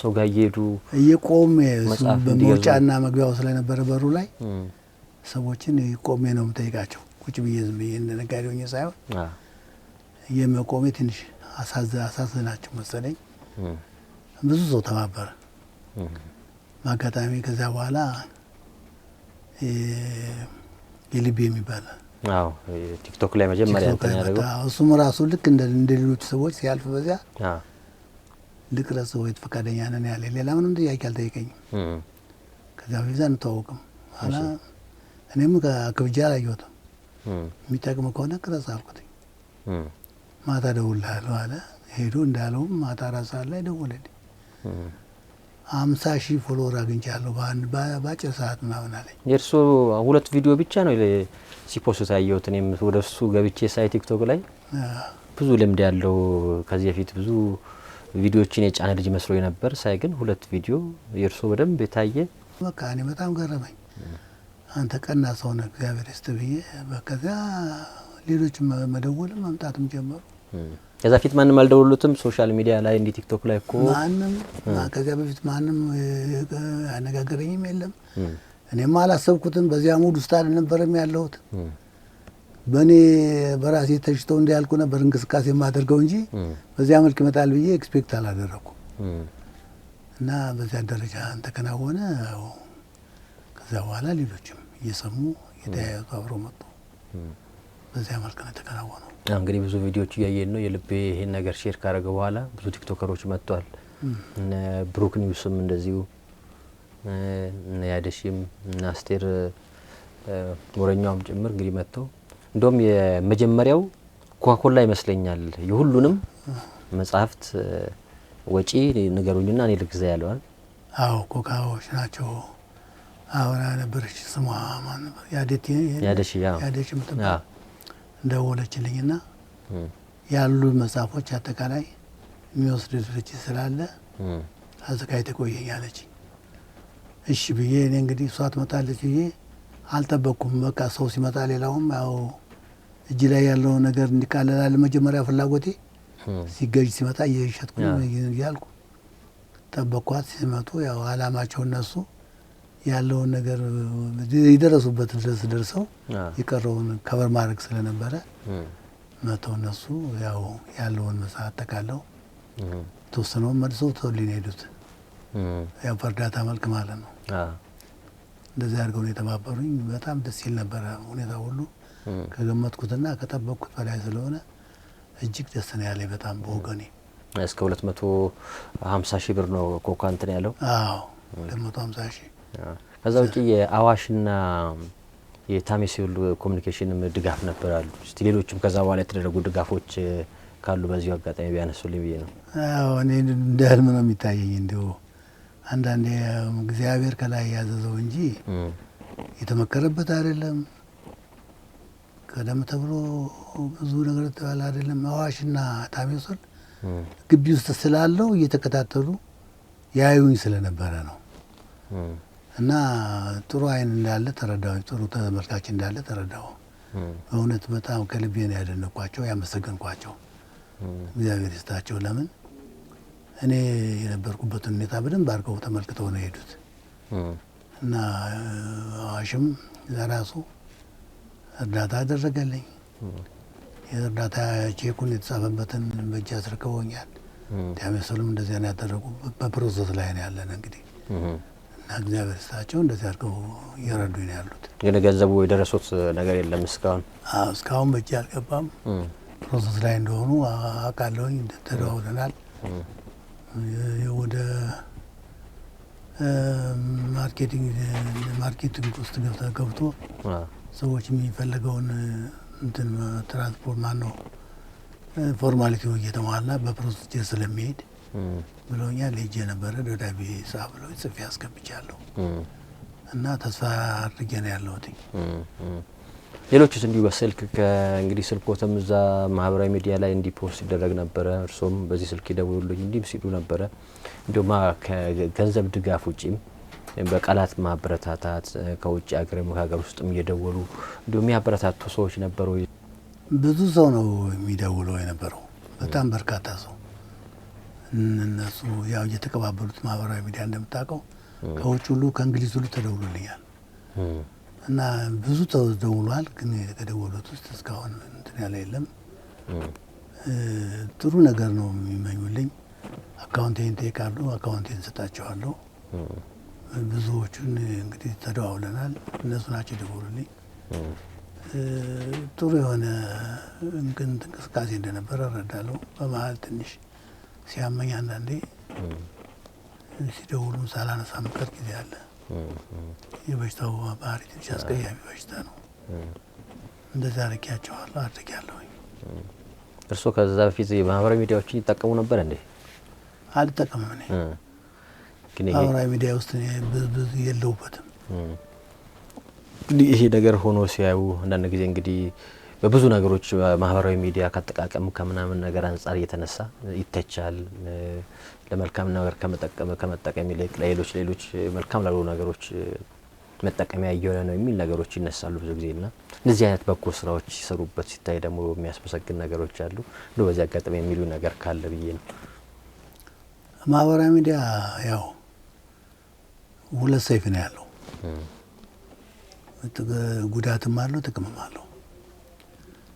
ሰው ጋር እየሄዱ እየቆሜ በመውጫና መግቢያው ስለነበረ በሩ ላይ ሰዎችን ቆሜ ነው የምጠይቃቸው። ቁጭ ብዬ ዝም ብዬ እንደ ነጋዴ ሆኜ ሳይሆን የመቆሜ ትንሽ አሳዘናቸው መሰለኝ። ብዙ ሰው ተባበረ። በአጋጣሚ ከዚያ በኋላ የልቤ የሚባል ቲክቶክ ላይ መጀመሪያ እንትን ያደረገው እሱም ራሱ ልክ እንደ ሌሎች ሰዎች ሲያልፍ በዚያ ልቅረጽ ወይ ፈቃደኛ ነን ያለ ሌላ ምንም ጥያቄ አልጠየቀኝም። ከዚያ በፊት አንተዋወቅም። ኋላ እኔም ከብጃ አላየሁትም። የሚጠቅም ከሆነ ቅረጽ አልኩት። ማታ እደውልልሃለሁ አለ። ሄዶ እንዳለውም ማታ 4 ሰዓት ላይ ደወለልኝ። 50,000 ፎሎወር አግኝቻለሁ በአጭር ሰዓት ምናምን አለኝ። የእርሱ 2 ቪዲዮ ብቻ ነው ሲፖስት ያየሁት። እኔም ወደ እሱ ገብቼ ሳይ ቲክቶክ ላይ ብዙ ልምድ ያለው ከዚህ በፊት ብዙ ቪዲዮዎችን የጫነ ልጅ መስሎ ነበር። ሳይ ግን 2 ቪዲዮ የእርሱ በደንብ የታየ በቃ እኔ በጣም ገረመኝ። አንተ ቀና ሰው ነህ እግዚአብሔር ይስጥ ብዬ በከዛ ሌሎች መደወልም መምጣትም ጀመሩ። ከዛ ፊት ማንም አልደወሉትም? ሶሻል ሚዲያ ላይ እንዲ ቲክቶክ ላይ እኮ ማንም ከዛ በፊት ማንም አነጋገረኝም የለም። እኔም አላሰብኩትም። በዚያ ሙድ ውስጥ አልነበረም ያለሁት። በእኔ በራሴ ተሽተው እንዲያልኩ ነበር እንቅስቃሴ የማደርገው እንጂ በዚያ መልክ ይመጣል ብዬ ኤክስፔክት አላደረኩም። እና በዚያ ደረጃ ተከናወነ። ከዛ በኋላ ሌሎችም እየሰሙ የተያያዙ አብረው መጡ። በዚያ መልክ ነው የተከናወነው። እንግዲህ ብዙ ቪዲዮዎች እያየን ነው። የልቤ ይሄን ነገር ሼር ካደረገ በኋላ ብዙ ቲክቶከሮች መጥቷል። እነ ብሩክ ኒውስም እንደዚሁ እነ ያደሽም እነ አስቴር ሞረኛውም ጭምር እንግዲህ መጥተው እንደውም የመጀመሪያው ኮካኮላ ይመስለኛል የሁሉንም መጽሐፍት ወጪ ንገሩኝና እኔ ልግዛ ያለዋል። አዎ ኮካዎች ናቸው። አወራ ነበረች ስሟ ማን ነበር? ያደሽ ምትባል ደወለችልኝና ያሉ መጽሐፎች አጠቃላይ የሚወስድ ድርጅት ስላለ አዘጋጅተህ ቆየኝ አለች። እሺ ብዬ እኔ እንግዲህ እሷ ትመጣለች ብዬ አልጠበቅኩም። በቃ ሰው ሲመጣ ሌላውም ያው እጅ ላይ ያለው ነገር እንዲቃለላል መጀመሪያ ፍላጎቴ ሲገዥ ሲመጣ እየሸጥኩ እያልኩ ጠበቅኳት። ሲመጡ ያው አላማቸው እነሱ ያለውን ነገር የደረሱበት ድረስ ደርሰው የቀረውን ከበር ማድረግ ስለነበረ መተው እነሱ ያው ያለውን መጽሐፍ አጠቃለው ተወሰነውን መልሰው ተውልኝ ሄዱት። ያው በእርዳታ መልክ ማለት ነው። እንደዚህ አድርገው ነው የተባበሩኝ። በጣም ደስ ይል ነበረ ሁኔታ ሁሉ ከገመትኩትና ከጠበቅኩት በላይ ስለሆነ እጅግ ደስ ነው ያለኝ በጣም በወገኔ። እስከ 250,000 ብር ነው ኮካ እንትን ያለው። አዎ 250,000። ከዛ ውጪ የአዋሽና የታሜሲዮል ኮሙኒኬሽንም ድጋፍ ነበር አሉ። እስቲ ሌሎችም ከዛ በኋላ የተደረጉ ድጋፎች ካሉ በዚሁ አጋጣሚ ቢያነሱልኝ ብዬ ነው። አዎ እኔ እንደ ህልም ነው የሚታየኝ። እንደው አንዳንዴ እግዚአብሔር ከላይ ያዘዘው እንጂ የተመከረበት አይደለም። ቀደም ተብሎ ብዙ ነገር ተባለ አይደለም። አዋሽና ታሜሲዮል ግቢ ውስጥ ስላለው እየተከታተሉ ያዩኝ ስለነበረ ነው። እና ጥሩ አይን እንዳለ ተረዳው፣ ጥሩ ተመልካች እንዳለ ተረዳው። በእውነት በጣም ከልቤ ነው ያደነኳቸው፣ ያመሰገንኳቸው። እግዚአብሔር ይስጣቸው። ለምን እኔ የነበርኩበትን ሁኔታ በደንብ አድርገው ተመልክተው ነው የሄዱት እና አዋሽም ለራሱ እርዳታ አደረገልኝ። የእርዳታ ቼኩን የተጻፈበትን በእጅ አስረክበውኛል። ዲያሜሰሉም እንደዚያ ነው ያደረጉ። በፕሮሰስ ላይ ነው ያለን እንግዲህ እና እግዚአብሔር ይስጣቸው እንደዚህ አድርገው እየረዱኝ ነው ያሉት። ግን ገንዘቡ የደረሱት ነገር የለም እስካሁን? እስካሁን በእጅ አልገባም። ፕሮሰስ ላይ እንደሆኑ አውቃለሁኝ። ተደዋውለናል። ወደ ማርኬቲንግ ውስጥ ገብቶ ሰዎች የሚፈልገውን እንትን ትራንስፖርት ማነው ፎርማሊቲው እየተሟላ በፕሮሲጀር ስለሚሄድ ብለውኛል። ሄጄ ነበረ ደብዳቤ ጻፍ ብለው ጽፌ አስገብቻለሁ እና ተስፋ አድርጌ ነው ያለሁት። ሌሎችስ እንዲሁ በስልክ እንግዲህ ስልኮትም እዛ ማህበራዊ ሚዲያ ላይ እንዲ ፖስት ይደረግ ነበረ፣ እርሶም በዚህ ስልክ ይደውሉልኝ እንዲም ሲሉ ነበረ። እንዲሁም ከገንዘብ ድጋፍ ውጪም በቃላት ማበረታታት ከውጭ ሀገርም ከሀገር ውስጥም እየደወሉ እንዲሁም የሚያበረታቱ ሰዎች ነበሩ? ብዙ ሰው ነው የሚደውለው የነበረው፣ በጣም በርካታ ሰው። እነሱ ያው እየተቀባበሉት ማህበራዊ ሚዲያ እንደምታውቀው ከውጭ ሁሉ ከእንግሊዝ ሁሉ ተደውሎልኛል እና ብዙ ተደውሏል። ግን ከደወሉት ውስጥ እስካሁን እንትን ያለ የለም። ጥሩ ነገር ነው የሚመኙልኝ። አካውንቴን ጠይቃሉ፣ አካውንቴን ሰጣቸዋለሁ። ብዙዎቹን እንግዲህ ተደዋውለናል። እነሱ ናቸው የደወሉልኝ። ጥሩ የሆነ እንቅስቃሴ እንደነበረ እረዳለሁ። በመሀል ትንሽ ሲያመኝ አንዳንዴ ሲደውሉ ሳላነሳ መቅረት ጊዜ አለ። የበሽታው ባህሪ ትንሽ አስቀያሚ በሽታ ነው። እንደዚያ አድርጌያለሁኝ። እርስዎ ከዛ በፊት የማህበራዊ ሚዲያዎችን ይጠቀሙ ነበር እንዴ? አልጠቀምም። እኔ ማህበራዊ ሚዲያ ውስጥ ብዙ የለሁበትም። ይሄ ነገር ሆኖ ሲያዩ አንዳንድ ጊዜ እንግዲህ በብዙ ነገሮች ማህበራዊ ሚዲያ ከአጠቃቀም ከምናምን ነገር አንጻር እየተነሳ ይተቻል። ለመልካም ነገር ከመጠቀም ይልቅ ሌሎች መልካም ላሉ ነገሮች መጠቀሚያ እየሆነ ነው የሚል ነገሮች ይነሳሉ ብዙ ጊዜና እንደዚህ አይነት በጎ ስራዎች ሲሰሩበት ሲታይ ደግሞ የሚያስመሰግን ነገሮች አሉ። እንደው በዚህ አጋጣሚ የሚሉ ነገር ካለ ብዬ ነው። ማህበራዊ ሚዲያ ያው ሁለት ሰይፍ ነው ያለው። ጉዳትም አለው ጥቅምም አለው።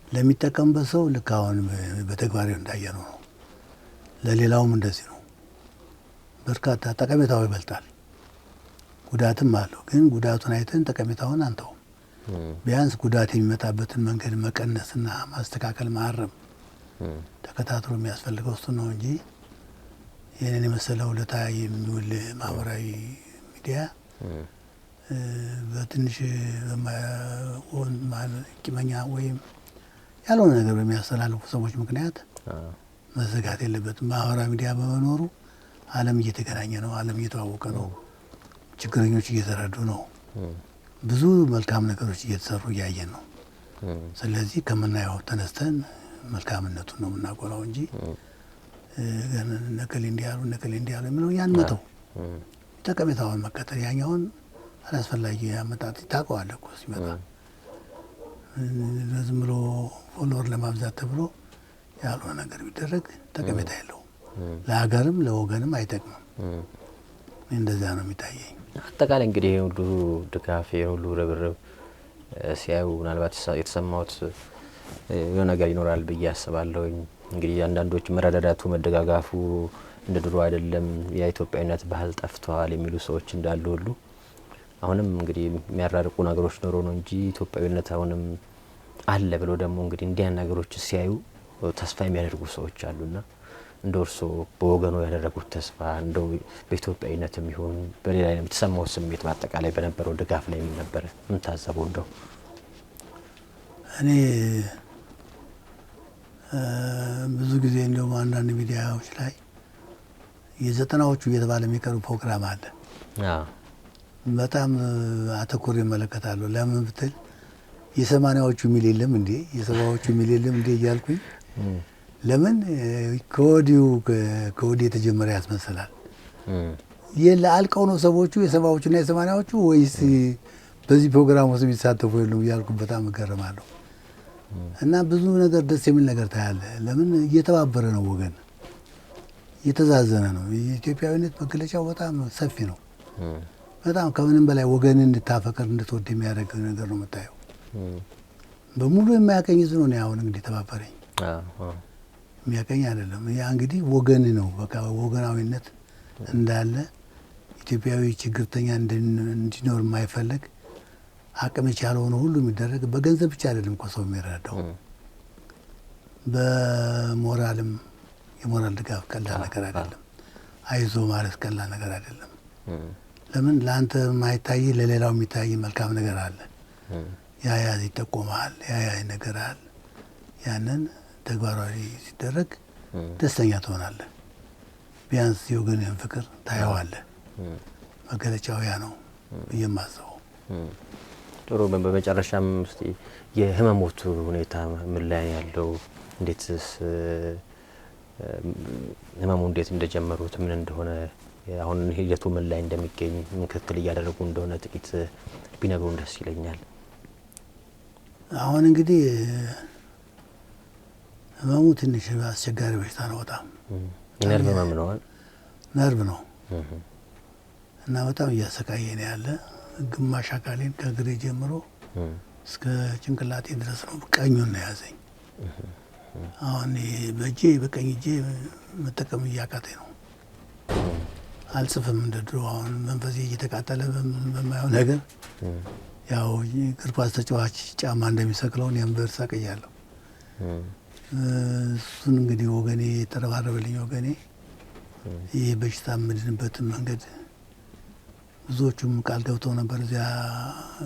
ለሚጠቀምበት ሰው ልክ አሁን በተግባር እንዳየነው ነው። ለሌላውም እንደዚህ ነው። በርካታ ጠቀሜታው ይበልጣል፣ ጉዳትም አለው። ግን ጉዳቱን አይተን ጠቀሜታውን አንተውም። ቢያንስ ጉዳት የሚመጣበትን መንገድ መቀነስና ማስተካከል ማረም ተከታትሎ የሚያስፈልገው እሱ ነው እንጂ ይህንን የመሰለ ውለታ የሚውል ማህበራዊ ሚዲያ በትንሽ ቂመኛ ወይም ያልሆነ ነገር በሚያስተላልፉ ሰዎች ምክንያት መዘጋት የለበትም። ማህበራዊ ሚዲያ በመኖሩ ዓለም እየተገናኘ ነው፣ ዓለም እየተዋወቀ ነው፣ ችግረኞች እየተረዱ ነው፣ ብዙ መልካም ነገሮች እየተሰሩ እያየን ነው። ስለዚህ ከምናየው ተነስተን መልካምነቱን ነው የምናጎላው እንጂ ነከሌ እንዲያሉ የሚለው ያን መተው፣ ጠቀሜታውን መከተል። ያኛውን አላስፈላጊ አመጣጥ ታውቀዋለህ እኮ ሲመጣ ዝም ብሎ ፎሎወር ለማብዛት ተብሎ ያልሆነ ነገር ቢደረግ ጠቀሜታ የለውም። ለሀገርም ለወገንም አይጠቅምም። እንደዚያ ነው የሚታየኝ። አጠቃላይ እንግዲህ ሁሉ ድጋፍ ሁሉ ርብርብ ሲያዩ ምናልባት የተሰማዎት የሆነ ነገር ይኖራል ብዬ አስባለሁኝ። እንግዲህ አንዳንዶች መረዳዳቱ መደጋጋፉ እንደ ድሮ አይደለም፣ የኢትዮጵያዊነት ባህል ጠፍቷል የሚሉ ሰዎች እንዳሉ ሁሉ አሁንም እንግዲህ የሚያራርቁ ነገሮች ኖሮ ነው እንጂ ኢትዮጵያዊነት አሁንም አለ ብሎ ደግሞ እንግዲህ እንዲህ አይነት ነገሮች ሲያዩ ተስፋ የሚያደርጉ ሰዎች አሉና እንደ እርስዎ በወገኑ ያደረጉት ተስፋ እንደው በኢትዮጵያዊነትም ይሁን በሌላ የተሰማው ስሜት በአጠቃላይ በነበረው ድጋፍ ላይ ምን ነበር? ምን ታዘቡ? እንደው እኔ ብዙ ጊዜ እንደው አንዳንድ ሚዲያዎች ላይ የዘጠናዎቹ እየተባለ የሚቀርብ ፕሮግራም አለ። በጣም አተኩር ይመለከታለሁ። ለምን ብትል የሰማኒያዎቹ ሚል የለም እንዴ የሰባዎቹ ሚል የለም እንዴ እያልኩኝ ለምን ከወዲሁ የተጀመረ ያስመስላል። አልቀው ነው ሰዎቹ የሰባዎቹና የሰማኒያዎቹ ወይስ በዚህ ፕሮግራም ውስጥ የሚሳተፉ የሉም እያልኩ በጣም እገረማለሁ። እና ብዙ ነገር ደስ የሚል ነገር ታያለ። ለምን እየተባበረ ነው ወገን የተዛዘነ ነው። የኢትዮጵያዊነት መገለጫው በጣም ሰፊ ነው። በጣም ከምንም በላይ ወገንን እንድታፈቅር እንድትወድ የሚያደርግ ነገር ነው የምታየው። በሙሉ የማያቀኝ ህዝብ ነው። አሁን እንግዲህ ተባበረኝ የሚያቀኝ አይደለም። ያ እንግዲህ ወገን ነው። በቃ ወገናዊነት እንዳለ ኢትዮጵያዊ ችግርተኛ እንዲኖር የማይፈልግ አቅም የቻለውን ሁሉ የሚደረግ በገንዘብ ብቻ አይደለም እኮ ሰው የሚረዳው በሞራልም የሞራል ድጋፍ ቀላል ነገር አይደለም። አይዞ ማለት ቀላል ነገር አይደለም። ለምን ለአንተ የማይታይ ለሌላው የሚታይ መልካም ነገር አለ። ያ ይጠቆማል። ያ ነገር አለ። ያንን ተግባራዊ ሲደረግ ደስተኛ ትሆናለህ። ቢያንስ የወገንህን ፍቅር ታየዋለህ። መገለጫው ያ ነው የማስበው። ጥሩ። በመጨረሻም እስቲ የህመሞቱ ሁኔታ ምን ላይ ያለው እንዴትስ ህመሙ እንዴት እንደጀመሩት ምን እንደሆነ አሁን ሂደቱ ምን ላይ እንደሚገኝ ምን ክትትል እያደረጉ እንደሆነ ጥቂት ቢነግሩን ደስ ይለኛል። አሁን እንግዲህ ህመሙ ትንሽ አስቸጋሪ በሽታ ነው። በጣም የነርቭ ህመም ነው። ነርቭ ነው እና በጣም እያሰቃየኝ ነው ያለ። ግማሽ አካሌን ከእግሬ ጀምሮ እስከ ጭንቅላቴ ድረስ ነው ቀኙን ነው ያዘኝ። አሁን በእጄ በቀኝ እጄ መጠቀም እያቃተኝ ነው። አልጽፍም እንደ ድሮ። አሁን መንፈሴ እየተቃጠለ በማየው ነገር ያው እግር ኳስ ተጫዋች ጫማ እንደሚሰቅለው እኔም ብር ሰቅያለሁ። እሱን እንግዲህ ወገኔ የተረባረበልኝ ወገኔ ይህ በሽታ የምድንበትን መንገድ ብዙዎቹም ቃል ገብተው ነበር። እዚያ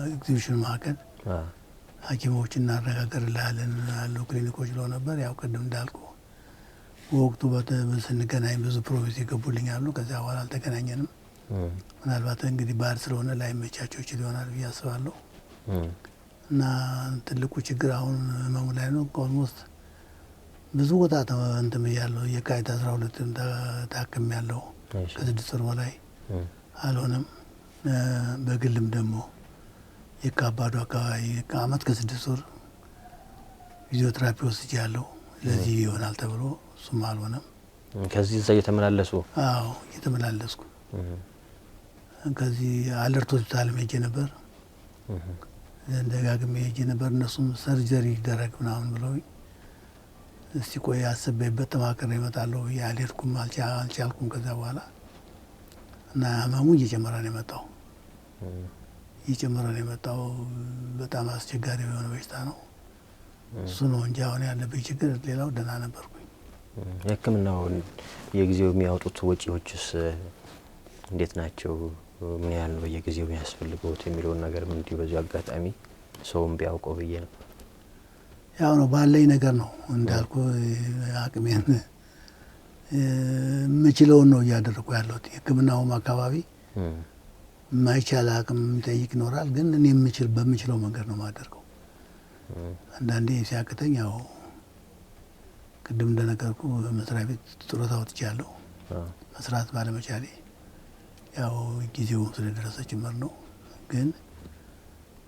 ኤግዚቢሽን ማዕከል ሐኪሞች እናረጋግርልሃለን ያሉ ክሊኒኮች ብለው ነበር። ያው ቅድም እንዳልኩ በወቅቱ ስንገናኝ ብዙ ፕሮሚስ የገቡልኝ አሉ። ከዚያ በኋላ አልተገናኘንም። ምናልባት እንግዲህ ባህል ስለሆነ ላይመቻቸው ይችል ይሆናል ብዬ አስባለሁ። እና ትልቁ ችግር አሁን ህመሙ ላይ ነው። ኦልሞስት ብዙ ቦታ እንትን ብያለሁ። የካቲት 12 ታክሜያለሁ። ከ6 ወር በላይ አልሆነም። በግልም ደግሞ የካባዱ አካባቢ ከአመት ከ6 ወር ፊዚዮቴራፒ ወስጃለሁ። ለዚህ ይሆናል ተብሎ እሱም አልሆነም። ከዚህ እዛ እየተመላለሱ አዎ እየተመላለስኩ ከዚህ አለርት ሆስፒታል ሄጄ ነበር። ደጋግሜ ሄጄ ነበር። እነሱም ሰርጀሪ ይደረግ ምናምን ብለውኝ እስቲ ቆይ አስቤበት ተማክሬ እመጣለሁ ብዬ አልሄድኩም፣ አልቻልኩም። ከዛ በኋላ እና ህመሙ እየጨመረ ነው የመጣው። በጣም አስቸጋሪ የሆነ በሽታ ነው። እሱ ነው እንጂ አሁን ያለብኝ ችግር ሌላው ደህና ነበርኩኝ። የሕክምናው የጊዜው የሚያወጡት ወጪዎችስ እንዴት ናቸው? ምን ያህል ነው በየጊዜው የሚያስፈልገውት የሚለውን ነገር ምን እንዲሁ በዚሁ አጋጣሚ ሰውም ቢያውቀው ብዬ ነው። ያው ነው ባለኝ ነገር ነው እንዳልኩ አቅሜን የምችለውን ነው እያደረኩ ያለሁት። የሕክምናውም አካባቢ ማይቻል አቅም የሚጠይቅ ይኖራል፣ ግን እኔ በምችለው መንገድ ነው የማደርገው። አንዳንዴ ሲያቅተኝ ያው ቅድም እንደነገርኩ መስሪያ ቤት ጡረታ ወጥቻለሁ። መስራት ባለመቻሌ ያው ጊዜው ስለደረሰ ጭምር ነው። ግን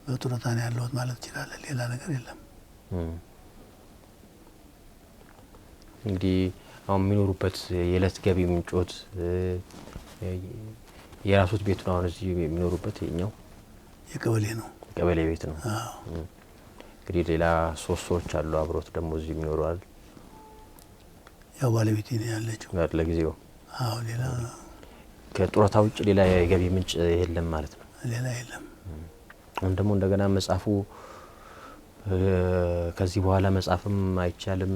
በጡረታ ነው ያለሁት ማለት ይችላል። ሌላ ነገር የለም። እንግዲህ አሁን የሚኖሩበት የዕለት ገቢ ምንጮት የራሱት ቤት ነው። አሁን እዚህ የሚኖሩበት የኛው የቀበሌ ነው። ቀበሌ ቤት ነው። እንግዲህ ሌላ 3 ሰዎች አሉ አብሮት ደግሞ እዚህ የሚኖሩ አይደል? ያው ባለቤቴ ነው ያለችው ለጊዜው። አዎ ሌላ ከጡረታ ውጭ ሌላ የገቢ ምንጭ የለም ማለት ነው። ሌላ የለም። አሁን ደግሞ እንደገና መጻፉ ከዚህ በኋላ መጻፍም አይቻልም፣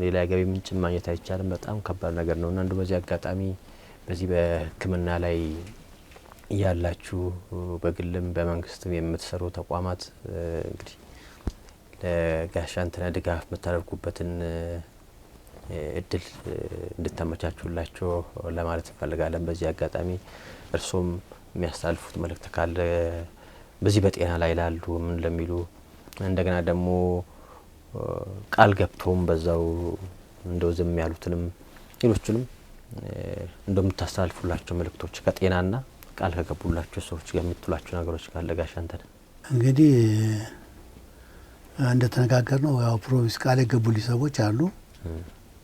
ሌላ የገቢ ምንጭ ማግኘት አይቻልም። በጣም ከባድ ነገር ነውና እንደው በዚህ አጋጣሚ በዚህ በሕክምና ላይ ያላችሁ በግልም በመንግስትም የምትሰሩ ተቋማት እንግዲህ ለጋሽ አንተነህ ድጋፍ የምታደርጉበትን እድል እንድታመቻቹላቸው ለማለት እንፈልጋለን። በዚህ አጋጣሚ እርሶም የሚያስተላልፉት መልእክት ካለ በዚህ በጤና ላይ ላሉ ምን ለሚሉ እንደገና ደግሞ ቃል ገብተውም በዛው እንደው ዝም ያሉትንም ሌሎችንም እንደምታስተላልፉላቸው መልእክቶች ከጤናና ቃል ከገቡላቸው ሰዎች ጋር የምትሏቸው ነገሮች ካለ ጋሽ አንተነህ። እንግዲህ እንደተነጋገር ነው ያው ፕሮሚስ ቃል የገቡልኝ ሰዎች አሉ።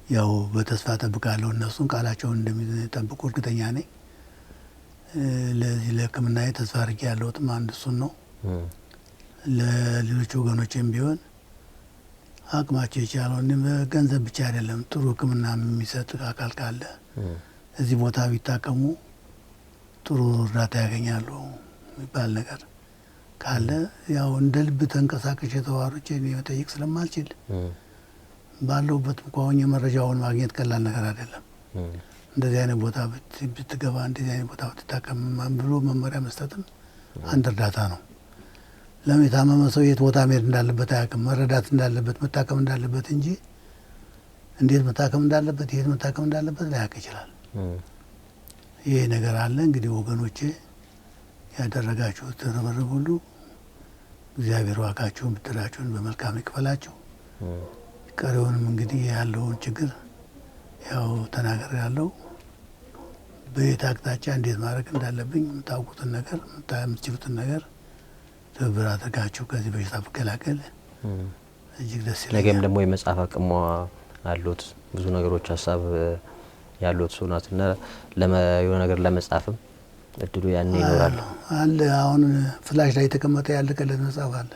ያው በተስፋ ጠብቃለሁ እነሱን ቃላቸውን እንደሚጠብቁ እርግጠኛ ነኝ። ለዚህ ለሕክምናዬ ተስፋ አድርጌ ያለሁትም አንድ እሱን ነው። ለሌሎች ወገኖችም ቢሆን አቅማቸው የቻለውን ገንዘብ ብቻ አይደለም ጥሩ ሕክምና የሚሰጥ አካል ካለ እዚህ ቦታ ቢታከሙ ጥሩ እርዳታ ያገኛሉ የሚባል ነገር ካለ ያው እንደ ልብ ተንቀሳቀሽ የተዋሩች እኔ መጠየቅ ስለማልችል ባለሁበት እንኳን የመረጃውን ማግኘት ቀላል ነገር አይደለም። እንደዚህ አይነት ቦታ ብትገባ እንደዚህ አይነት ቦታ ብትታከም ብሎ መመሪያ መስጠትም አንድ እርዳታ ነው። ለምን የታመመ ሰው የት ቦታ መሄድ እንዳለበት አያውቅም። መረዳት እንዳለበት መታከም እንዳለበት እንጂ እንዴት መታከም እንዳለበት የት መታከም እንዳለበት ላያውቅ ይችላል። ይሄ ነገር አለ። እንግዲህ ወገኖቼ ያደረጋችሁት ርብርብ ሁሉ እግዚአብሔር ዋጋችሁን ብድራችሁን በመልካም ይክፈላችሁ። ቀሪውንም እንግዲህ ያለውን ችግር ያው ተናገር ያለው በየት አቅጣጫ እንዴት ማድረግ እንዳለብኝ የምታውቁትን ነገር የምትችሉትን ነገር ትብብር አድርጋችሁ ከዚህ በሽታ ብገላገል እጅግ ደስ ይላል። ነገም ደግሞ የመጻፍ አቅሟ አሉት ብዙ ነገሮች ሀሳብ ያሉት ሱናትና የሆነ ነገር ለመጻፍም እድሉ ያኔ ይኖራል አለ። አሁን ፍላሽ ላይ የተቀመጠ ያለቀለት መጽሐፍ አለ።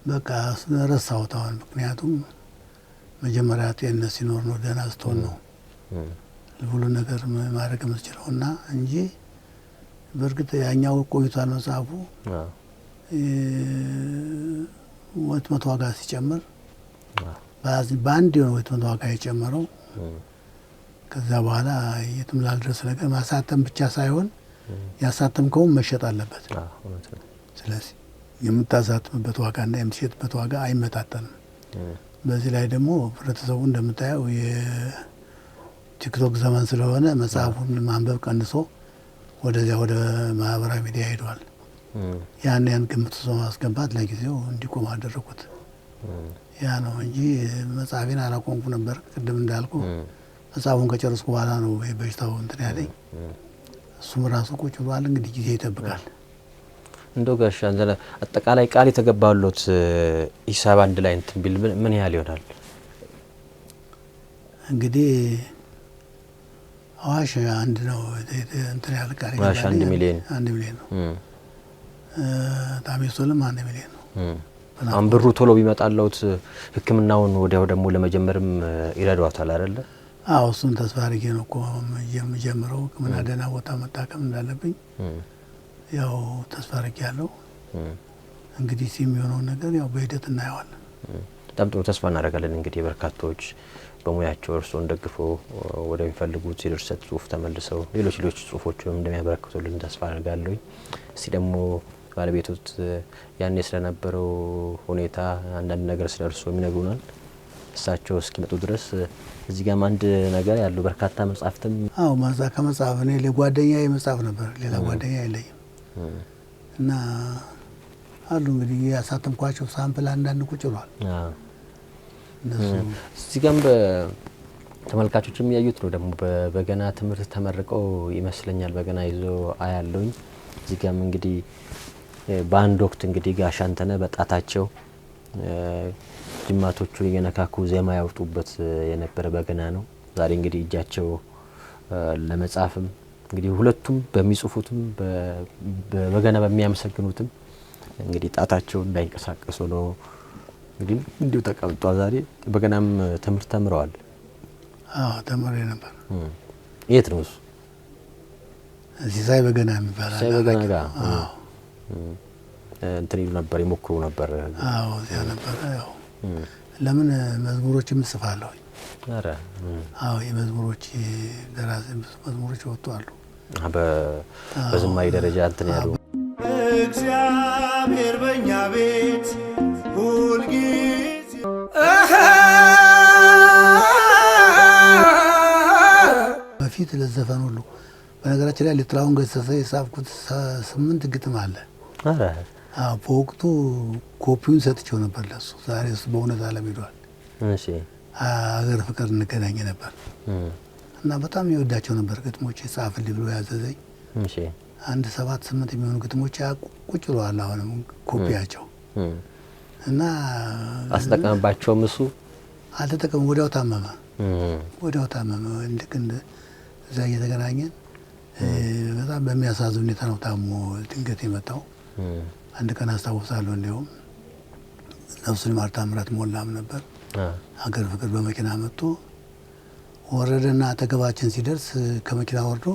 በቃ ረሳሁት አሁን። ምክንያቱም መጀመሪያ ጤንነት ሲኖር ነው ደህና ስትሆን ነው ሁሉ ነገር ማድረግ የምትችለው እና እንጂ በእርግጥ ያኛው ቆይቷል መጽሐፉ። ወትመት ዋጋ ሲጨምር በአንድ የሆነ ወትመት ዋጋ የጨመረው ከዛ በኋላ የትም ላልደረስ ነገር ማሳተም ብቻ ሳይሆን ያሳተምከውም መሸጥ አለበት። ስለዚህ የምታሳትምበት ዋጋና የምትሸጥበት ዋጋ አይመጣጠንም። በዚህ ላይ ደግሞ ህብረተሰቡ እንደምታየው የቲክቶክ ዘመን ስለሆነ መጽሐፉን ማንበብ ቀንሶ ወደዚያ ወደ ማህበራዊ ሚዲያ ሄዷል። ያን ግምት ውስጥ ማስገባት ለጊዜው እንዲቆም አደረኩት። ያ ነው እንጂ መጽሐፌን አላቆምኩ ነበር። ቅድም እንዳልኩ መጽሐፉን ከጨረስኩ በኋላ ነው በሽታው እንትን ያለኝ። እሱም ራሱ ቁጭ ብሏል። እንግዲህ ጊዜ ይጠብቃል። እንደው ጋሻ አንዘለ አጠቃላይ ቃል የተገባሉት ሂሳብ አንድ ላይ እንትን ቢል ምን ያህል ይሆናል? እንግዲህ አዋሽ አንድ ነው እንትን ያለ ቃል አዋሽ 1 ሚሊዮን ነው። ታሜሶልም 1 ሚሊዮን ነው። አንብሩ ቶሎ ቢመጣለውት ሕክምናውን ወዲያው ደግሞ ለመጀመርም ይረዳዋታል አይደለ? አዎ እሱን ተስፋ አድርጌ ነው እኮ የምጀምረው። ሕክምና ደህና ቦታ መታከም እንዳለብኝ ያው ተስፋ አድርጌ ያለው እንግዲህ የሚሆነውን ነገር ያው በሂደት እናየዋለን። በጣም ጥሩ ተስፋ እናደርጋለን። እንግዲህ በርካቶች በሙያቸው እርስዎን ደግፈው ወደሚፈልጉት የድርሰት ጽሁፍ ተመልሰው ሌሎች ጽሁፎችንም እንደሚያበረክቱልን ተስፋ አደርጋለሁ። እስቲ ደግሞ ባለቤቶት ያኔ ስለነበረው ሁኔታ አንዳንድ ነገር ስለእርስዎ የሚነግሩናል። እሳቸው እስኪመጡ ድረስ እዚህ ጋር አንድ ነገር ያለው በርካታ መጻፍትም ከመጻፍ እኔ ለጓደኛዬ መጻፍ ነበር፣ ሌላ ጓደኛ የለኝም እና አሉ እንግዲህ ያሳተምኳቸው ሳምፕል አንዳንድ ቁጭ ብሏል። እዚህ ጋር ተመልካቾች የሚያዩት ነው። ደግሞ በበገና ትምህርት ተመርቀው ይመስለኛል በገና ይዞ አያለውኝ። እዚህ ጋር እንግዲህ በአንድ ወቅት እንግዲህ ጋሽ አንተነህ በጣታቸው ጅማቶቹን እየነካኩ ዜማ ያወጡበት የነበረ በገና ነው። ዛሬ እንግዲህ እጃቸው ለመጻፍም እንግዲህ ሁለቱም በሚጽፉትም በበገና በሚያመሰግኑትም እንግዲህ ጣታቸው እንዳይንቀሳቀሱ ነው እንግዲህ እንዲሁ ተቀምጧል። ዛሬ በገናም ትምህርት ተምረዋል? አዎ ተምሬ ነበር። የት ነው እሱ? ሲሳይ በገና የሚባል ሲሳይ በገና ጋር እንትን ይሉ ነበር፣ ይሞክሩ ነበር? አዎ እዚያ ነበር። ያው ለምን መዝሙሮችም እጽፋለሁ። አረ አዎ የመዝሙሮች ደራሲ መዝሙሮች ወጡ አሉ። በዝማሬ ደረጃ እንትን ያሉ እግዚአብሔር በእኛ ቤት ሁልጊዜ በፊት ለዘፈን ሁሉ በነገራችን ላይ ለጥላሁን ገሰሰ የጻፍኩት 8 ግጥም አለ። አረ አዎ በወቅቱ ኮፒውን ሰጥቼው ነበር ለሱ። ዛሬ እሱ በእውነት ዓለም ሄዷል። እሺ አገር ፍቅር እንገናኝ ነበር እና በጣም ይወዳቸው ነበር ግጥሞች ጻፍልኝ ብሎ ያዘዘኝ። እሺ አንድ 7-8 የሚሆኑ ግጥሞች ቁጭ ብለዋል አሁንም ኮፒያቸው እና አስጠቀምባቸውም እሱ አልተጠቀም። ወዲያው ታመመ። ወዲያው ታመመ። እዛ እየተገናኘን በጣም በሚያሳዝን ሁኔታ ነው ታሞ ድንገት የመጣው። አንድ ቀን አስታውሳለሁ። እንዲያውም ነፍሱን ይማር ታምራት ሞላም ነበር። ሀገር ፍቅር በመኪና መጥቶ ወረደና አጠገባችን ሲደርስ ከመኪና ወርዶ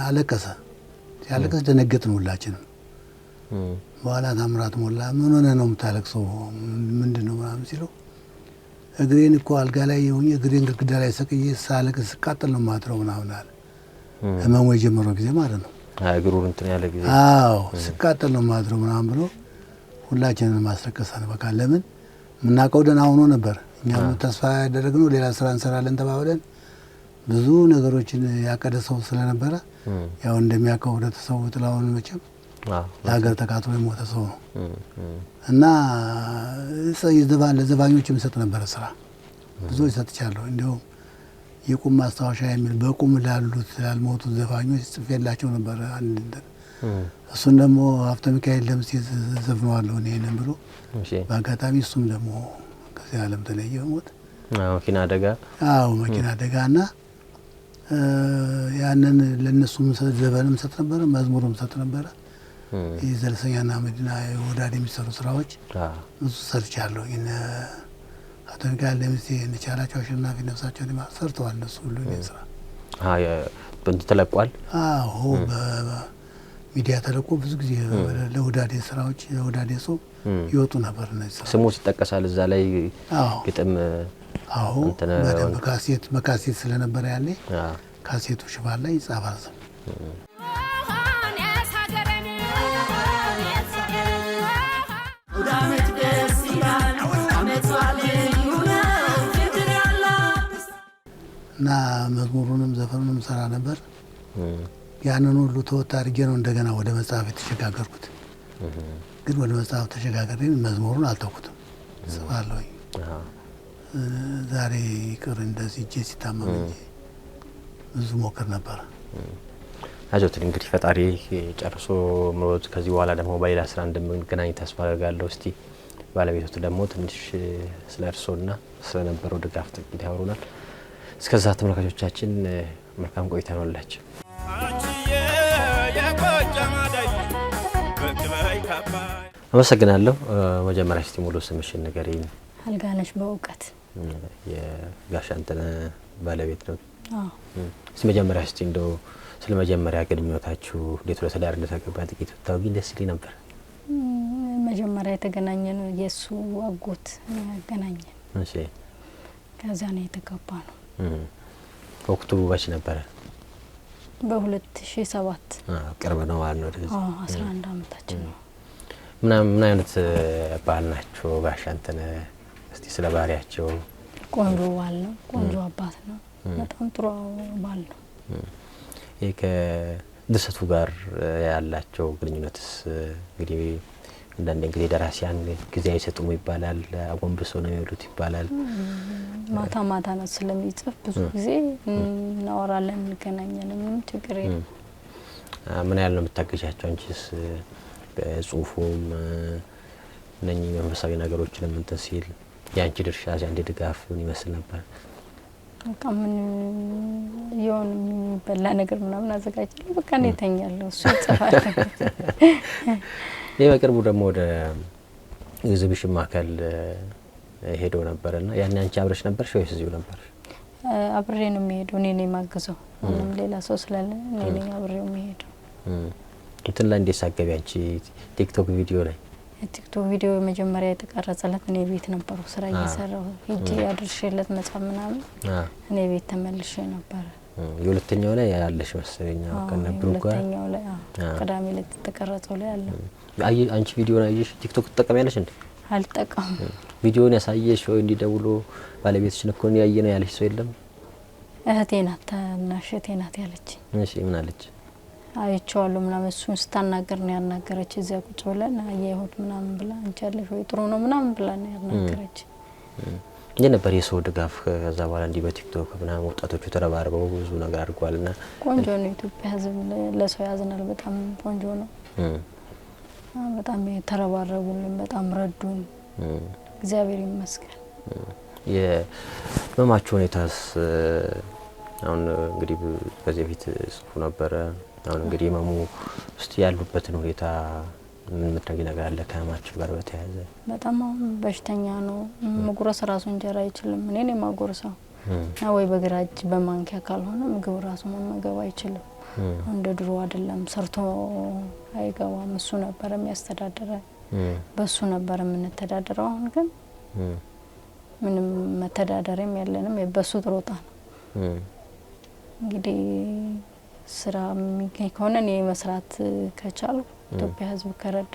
አለቀሰ። ሲያለቅስ ደነገጥን ሁላችንም። በኋላ ታምራት ሞላ ምን ሆነ ነው የምታለቅሰው? ምንድን ነው ምናምን ሲለው እግሬን እኮ አልጋ ላይ ሆኜ እግሬን ግድግዳ ላይ ሰቅዬ ሳለቅስ ስቃጠል ነው ማድረው ምናምን አለ። ህመሙ የጀመረው ጊዜ ማለት ነው። እግሩን እንትን ያለ ጊዜ አዎ ስቃጠል ነው ማድረው ምናምን ብሎ ሁላችንን ማስለቀሰን። በቃ ለምን የምናውቀው ደህና ሆኖ ነበር። እኛም ተስፋ ያደረግነው ሌላ ስራ እንሰራለን ተባብለን ብዙ ነገሮችን ያቀደ ሰው ስለነበረ ያው እንደሚያውቀው ህብረተሰቡ ጥላውን መቼም ለሀገር ተቃጥሎ የሞተ ሰው ነው እና ለዘፋኞች የምሰጥ ነበረ ስራ ብዙዎች ሰጥቻለሁ። እንዲሁም የቁም ማስታወሻ የሚል በቁም ላልሞቱት ዘፋኞች ጽፌላቸው ነበረ። እሱን ደግሞ ሀብተ ሚካኤል ለምሴ ዘፍነዋለሁ እኔንም ብሎ በአጋጣሚ እሱም ደግሞ ከዚህ ዓለም ተለየ ሞት። መኪና አደጋ መኪና አደጋና ያንን ለነሱም ዘፈንም ሰጥ ነበረ፣ መዝሙርም ሰጥ ነበረ። የዘለሰኛና መዲና ወዳድ የሚሰሩ ስራዎች ብዙ ሰርቻለሁ። አቶ ሚካኤል ለምሴ እንቻላቸው አሸናፊ ነፍሳቸውን ይማር ሰርተዋል። እነሱ ሁሉ ስራ ተለቋል። ሚዲያ ተለቆ ብዙ ጊዜ ለወዳዴ ስራዎች ለወዳዴ ሰው ይወጡ ነበር። እነዚህ ስሙ ይጠቀሳል እዛ ላይ ግጥም በደንብ በካሴት ስለነበረ ያለ ካሴቱ ሽፋን ላይ ይጻፋል። እና መዝሙሩንም ዘፈኑንም ሰራ ነበር። ያንን ሁሉ ተወት አድርጌ ነው እንደገና ወደ መጽሐፍ የተሸጋገርኩት። ግን ወደ መጽሐፍ ተሸጋገሬ መዝሙሩን አልተውኩትም። ጽፋለሁ ዛሬ ይቅር እንደዚህ እጄ ሲታመም እንጂ ብዙ ሞክር ነበር። አጆት እንግዲህ ፈጣሪ ጨርሶ ምሮት ከዚህ በኋላ ደግሞ በሌላ ስራ እንደምንገናኝ ተስፋ አደርጋለሁ። እስቲ ባለቤቶት ደግሞ ትንሽ ስለ እርሶና ስለነበረው ድጋፍ ጥቂት ያወሩናል። እስከዛ ተመልካቾቻችን መልካም ቆይታ ይሁንላችሁ። አመሰግናለሁ። መጀመሪያ እስቲ ሙሉ ስምሽን ንገሪኝ። አልጋነሽ በእውቀት የጋሽ አንተነህ ባለቤት ነው? እስቲ መጀመሪያ እስቲ እንደው ስለ መጀመሪያ ግንኙነታችሁ እንዴት ወደ ትዳር እንደተገባ ጥቂት ብታውቂኝ ደስ ይለኝ ነበር። መጀመሪያ የተገናኘነው የእሱ አጎት ያገናኘን። እሺ ከዛ ነው የተጋባ ነው። ወቅቱ መቼ ነበረ? በ2007 ቅርብ ነው ማለት ነው። ወደዚህ 11 አመታችን ነው። ምን አይነት ባል ናቸው ጋሽ አንተነህ? እስቲ ስለ ባህሪያቸው። ቆንጆ ባል ነው። ቆንጆ አባት ነው። በጣም ጥሩ ባል ነው። ይሄ ከድርሰቱ ጋር ያላቸው ግንኙነትስ እንግዲህ አንዳንድ እንግዲህ ደራሲያን ጊዜ አይሰጡም ይባላል፣ አጎንብሶ ነው የሚሉት ይባላል። ማታ ማታ ነው ስለሚጽፍ ብዙ ጊዜ እናወራለን፣ እንገናኛለን። ምንም ችግር የለም። ምን ያህል ነው የምታገዣቸው አንቺስ? በጽሁፉም እነኚህ መንፈሳዊ ነገሮችን እንትን ሲል ያንቺ ድርሻ አንዴ ድጋፍ ምን ይመስል ነበር? በቃ ምን የሆነ የሚበላ ነገር ምናምን አዘጋጃለሁ። በቃ እኔ እተኛለሁ፣ እሱ ይጽፋል። ይሄ በቅርቡ ደግሞ ወደ ኤግዚቢሽን ማዕከል ሄዶ ነበርና ያን አንቺ አብረሽ ነበርሽ ወይስ እዚሁ ነበር? አብሬ ነው የሚሄደው። እኔ ነኝ የማግዘው። ምንም ሌላ ሰው ስለሌለ እኔ ነኝ አብሬው የሚሄደው። እንትን ላይ እንዴት ሳገቢ አንቺ ቲክቶክ ቪዲዮ ላይ? ቲክቶክ ቪዲዮ መጀመሪያ የተቀረጸለት እኔ ቤት ነበርኩ ስራ እየሰራሁ ሂጂ አድርሼለት መጻፍ ምናምን እኔ ቤት ተመልሼ ነበር። የሁለተኛው ላይ ያለሽ መሰለኝ ከነብሩ ጋር? ሁለተኛው ላይ ቅዳሜ ላይ ተቀረጸው ላይ አለ። አንቺ ቪዲዮ ላይ አየሽ? ቲክቶክ ትጠቀሚያለሽ እንዴ? አልጠቀምም። ቪዲዮን ያሳየሽ ወይ እንዲደውሎ ባለቤትሽን እኮ ነው ያየነው ያለሽ ሰው የለም? እህቴ ናት፣ ታናሽ እህቴ ናት ያለችኝ። እሺ ምን አለች? አይቼዋለሁ ምናምን እሱን ስታናገር ነው ያናገረች። እዚያ ቁጭ ብለን አየሁት ምናምን ብላ አንቺ አለሽ ወይ ጥሩ ነው ምናምን ብላ ነው ያናገረች። እንዴት ነበር የሰው ድጋፍ? ከዛ በኋላ እንዲህ በቲክቶክ ምናምን ወጣቶቹ ተረባርበው ብዙ ነገር አድርጓልና ቆንጆ ነው። ኢትዮጵያ ሕዝብ ለሰው ያዝናል። በጣም ቆንጆ ነው። በጣም ተረባረቡልን፣ በጣም ረዱን። እግዚአብሔር ይመስገን። የመማቹ ሁኔታስ አሁን እንግዲህ በዚህ በፊት ጽፎ ነበር አሁን እንግዲህ መሙ እስቲ ያሉበትን ሁኔታ ምን ምትነግሪ ነገር አለ ከመማቹ ጋር በተያያዘ? በጣም በሽተኛ ነው። መጉረስ ራሱ እንጀራ አይችልም። እኔ ነኝ ማጎርሰው ወይ በግራ እጅ በማንኪያ ካልሆነ ምግብ ራሱ መመገብ አይችልም። እንደ ድሮ አይደለም። ሰርቶ አይገባም። እሱ ነበር የሚያስተዳድረን። በሱ ነበር የምንተዳደረው። አሁን ግን ምንም መተዳደሪያም የለንም። በሱ ጥሮታ ነው። እንግዲህ ስራ የሚገኝ ከሆነ እኔ መስራት ከቻሉ ኢትዮጵያ ሕዝብ ከረዳ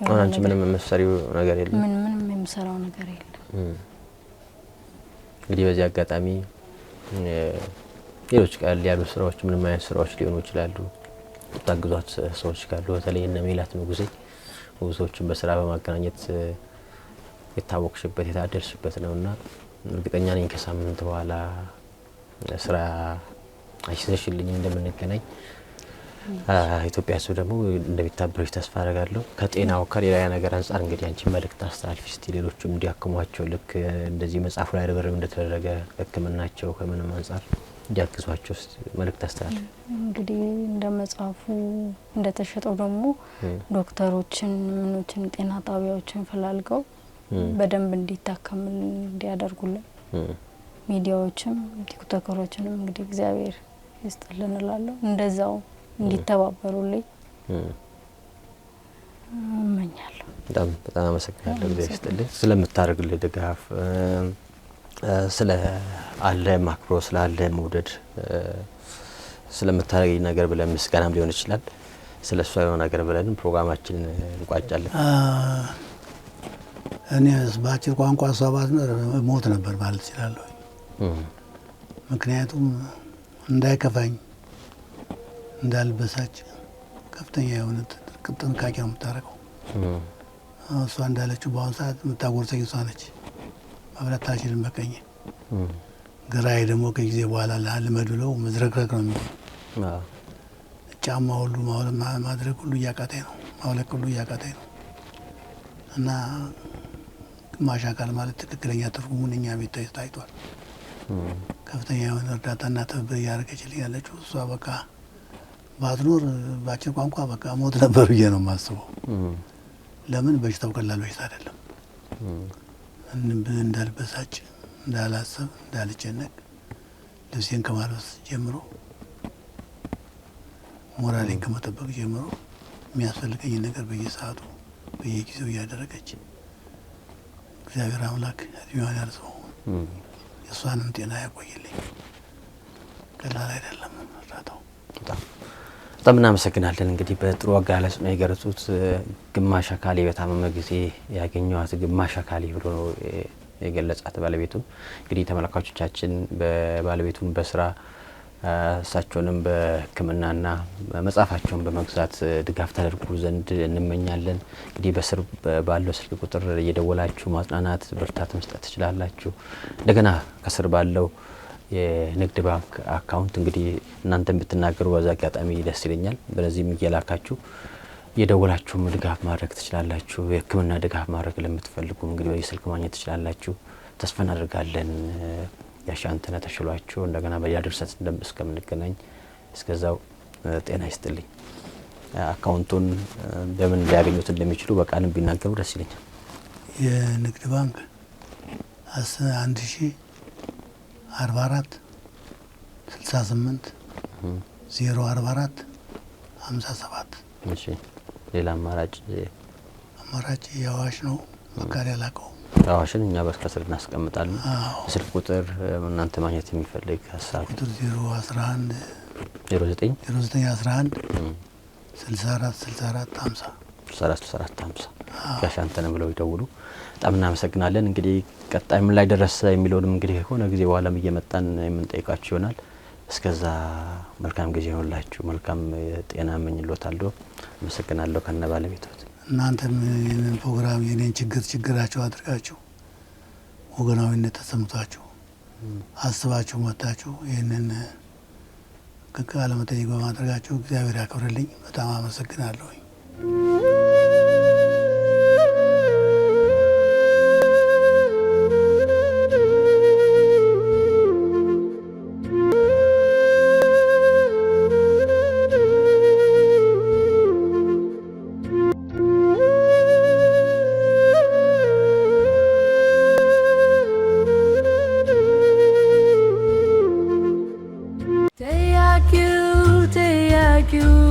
አሁን አንቺ ምንም የምትሰሪው ነገር የለም? ምንም የምሰራው ነገር የለም። እንግዲህ በዚህ አጋጣሚ ሌሎች ቃል ያሉ ስራዎች ምንም አይነት ስራዎች ሊሆኑ ይችላሉ ታግዟት ሰዎች ካሉ በተለይ እነ ሜላት ንጉሴ ብዙዎችን በስራ በማገናኘት የታወቅሽበት የታደርሽበት ነውና እርግጠኛ ነኝ ከሳምንት በኋላ ስራ አይሽሽልኝ እንደምንገናኝ ኢትዮጵያ ሰው ደግሞ እንደሚታበሩሽ ተስፋ አደርጋለሁ። ከጤናው ከሌላ ነገር አንፃር እንግዲህ አንቺ መልእክት አስተላልፊ እስቲ ሌሎችም እንዲያክሟቸው ልክ እንደዚህ መጽሐፉ ላይ ርብርብ እንደተደረገ ህክምናቸው ከምንም አንፃር እንዲያግዟቸው መልእክት አስተላልፊ። እንግዲህ እንደ መጽሐፉ እንደተሸጠው ደግሞ ዶክተሮችን ምኖችን ጤና ጣቢያዎችን ፈላልገው በደንብ እንዲታከም እንዲያደርጉልን ሚዲያዎችም ቲክቶከሮችንም እንግዲህ እግዚአብሔር ይስጥልን እላለሁ። እንደዛው እንዲተባበሩልኝ እመኛለሁ። በጣም አመሰግናለሁ። እግዚአብሔር ይስጥልኝ ስለምታደርግልኝ ድጋፍ ስለ አለ ማክሮ ስለ አለ መውደድ ስለምታደርግልኝ ነገር ብለን ምስጋናም ሊሆን ይችላል። ስለሱ የሆነ ነገር ብለን ፕሮግራማችን እንቋጫለን። እኔ ባጭር ቋንቋ ሰባት ሞት ነበር ማለት ይችላል። ምክንያቱም እንዳይከፋኝ እንዳልበሳጭ ከፍተኛ የሆነ ጥንቃቄ ነው የምታደርገው። እሷ እንዳለችው በአሁኑ ሰዓት የምታጎርሰኝ እሷ ነች። መብላት አልችልም በቀኝ። ግራዬ ደግሞ ከጊዜ በኋላ ልመድ ብለው መዝረግረግ ነው የሚሆነው። ጫማ ሁሉ ማድረግ ሁሉ እያቃተኝ ነው፣ ማውለቅ ሁሉ እያቃተኝ ነው። እና ግማሽ አካል ማለት ትክክለኛ ትርጉሙን እኛ ቤት ታይቷል። ከፍተኛ የሆነ እርዳታና ትብብር እያደረገችልኝ ያለችው እሷ በቃ ባትኖር ባጭር ቋንቋ በቃ ሞት ነበር ብዬ ነው የማስበው። ለምን በሽታው ቀላል በሽታ አይደለም። እንዳልበሳጭ፣ እንዳላስብ፣ እንዳልጨነቅ ልብሴን ከማልበስ ጀምሮ ሞራሌን ከመጠበቅ ጀምሮ የሚያስፈልገኝ ነገር በየሰዓቱ በየጊዜው እያደረገች እግዚአብሔር አምላክ እድሜዋን ያርዘው፣ የእሷንም ጤና ያቆይልኝ። ቀላል አይደለም እርዳታው። በጣም እናመሰግናለን። እንግዲህ በጥሩ አገላለጽ ነው የገለጹት። ግማሽ አካሌ በታመመ ጊዜ ያገኘዋት ግማሽ አካሌ ብሎ ነው የገለጻት ባለቤቱን። እንግዲህ ተመልካቾቻችን በባለቤቱን በስራ እሳቸውንም በሕክምናና መጽሐፋቸውን በመግዛት ድጋፍ ታደርጉ ዘንድ እንመኛለን። እንግዲህ በስር ባለው ስልክ ቁጥር እየደወላችሁ ማጽናናት ብርታት መስጠት ትችላላችሁ። እንደገና ከስር ባለው የንግድ ባንክ አካውንት እንግዲህ እናንተም ብትናገሩ በዛ አጋጣሚ ደስ ይለኛል። በለዚህም እየላካችሁ የደወላችሁ ድጋፍ ማድረግ ትችላላችሁ። የሕክምና ድጋፍ ማድረግ ለምትፈልጉ እንግዲህ በስልክ ማግኘት ትችላላችሁ። ተስፋ እናደርጋለን ያሻንተነ ተሽሏችሁ እንደገና በያድርሰት እስከምንገናኝ እስከዛው ጤና ይስጥልኝ። አካውንቱን በምን ሊያገኙት እንደሚችሉ በቃልም ቢናገሩ ደስ ይለኛል። የንግድ ባንክ 1044 68 044 57 እሺ። ሌላ አማራጭ ያዋሽ ነው። መካሪ ያላቀው አዋሽን እኛ በስከስር እናስቀምጣለን። ስልክ ቁጥር እናንተ ማግኘት የሚፈልግ ሀሳብ ቁጥር 011 09 0911 64 64 50 64 50 ጋሻንተነ ብለው ይደውሉ። በጣም እናመሰግናለን። እንግዲህ ቀጣይ ምን ላይ ደረሰ የሚለውንም እንግዲህ ሆነ ጊዜ በኋላም እየመጣን የምንጠይቃችሁ ይሆናል። እስከዛ መልካም ጊዜ ይሁንላችሁ። መልካም ጤና እመኝልዎታለሁ። አመሰግናለሁ። ከነ ባለቤቶት እናንተም ይህንን ፕሮግራም የኔን ችግራችሁ አድርጋችሁ ወገናዊነት ተሰምቷችሁ አስባችሁ መጣችሁ ይህንን ቃለ መጠይቅ በማድረጋችሁ እግዚአብሔር ያክብርልኝ። በጣም አመሰግናለሁ። you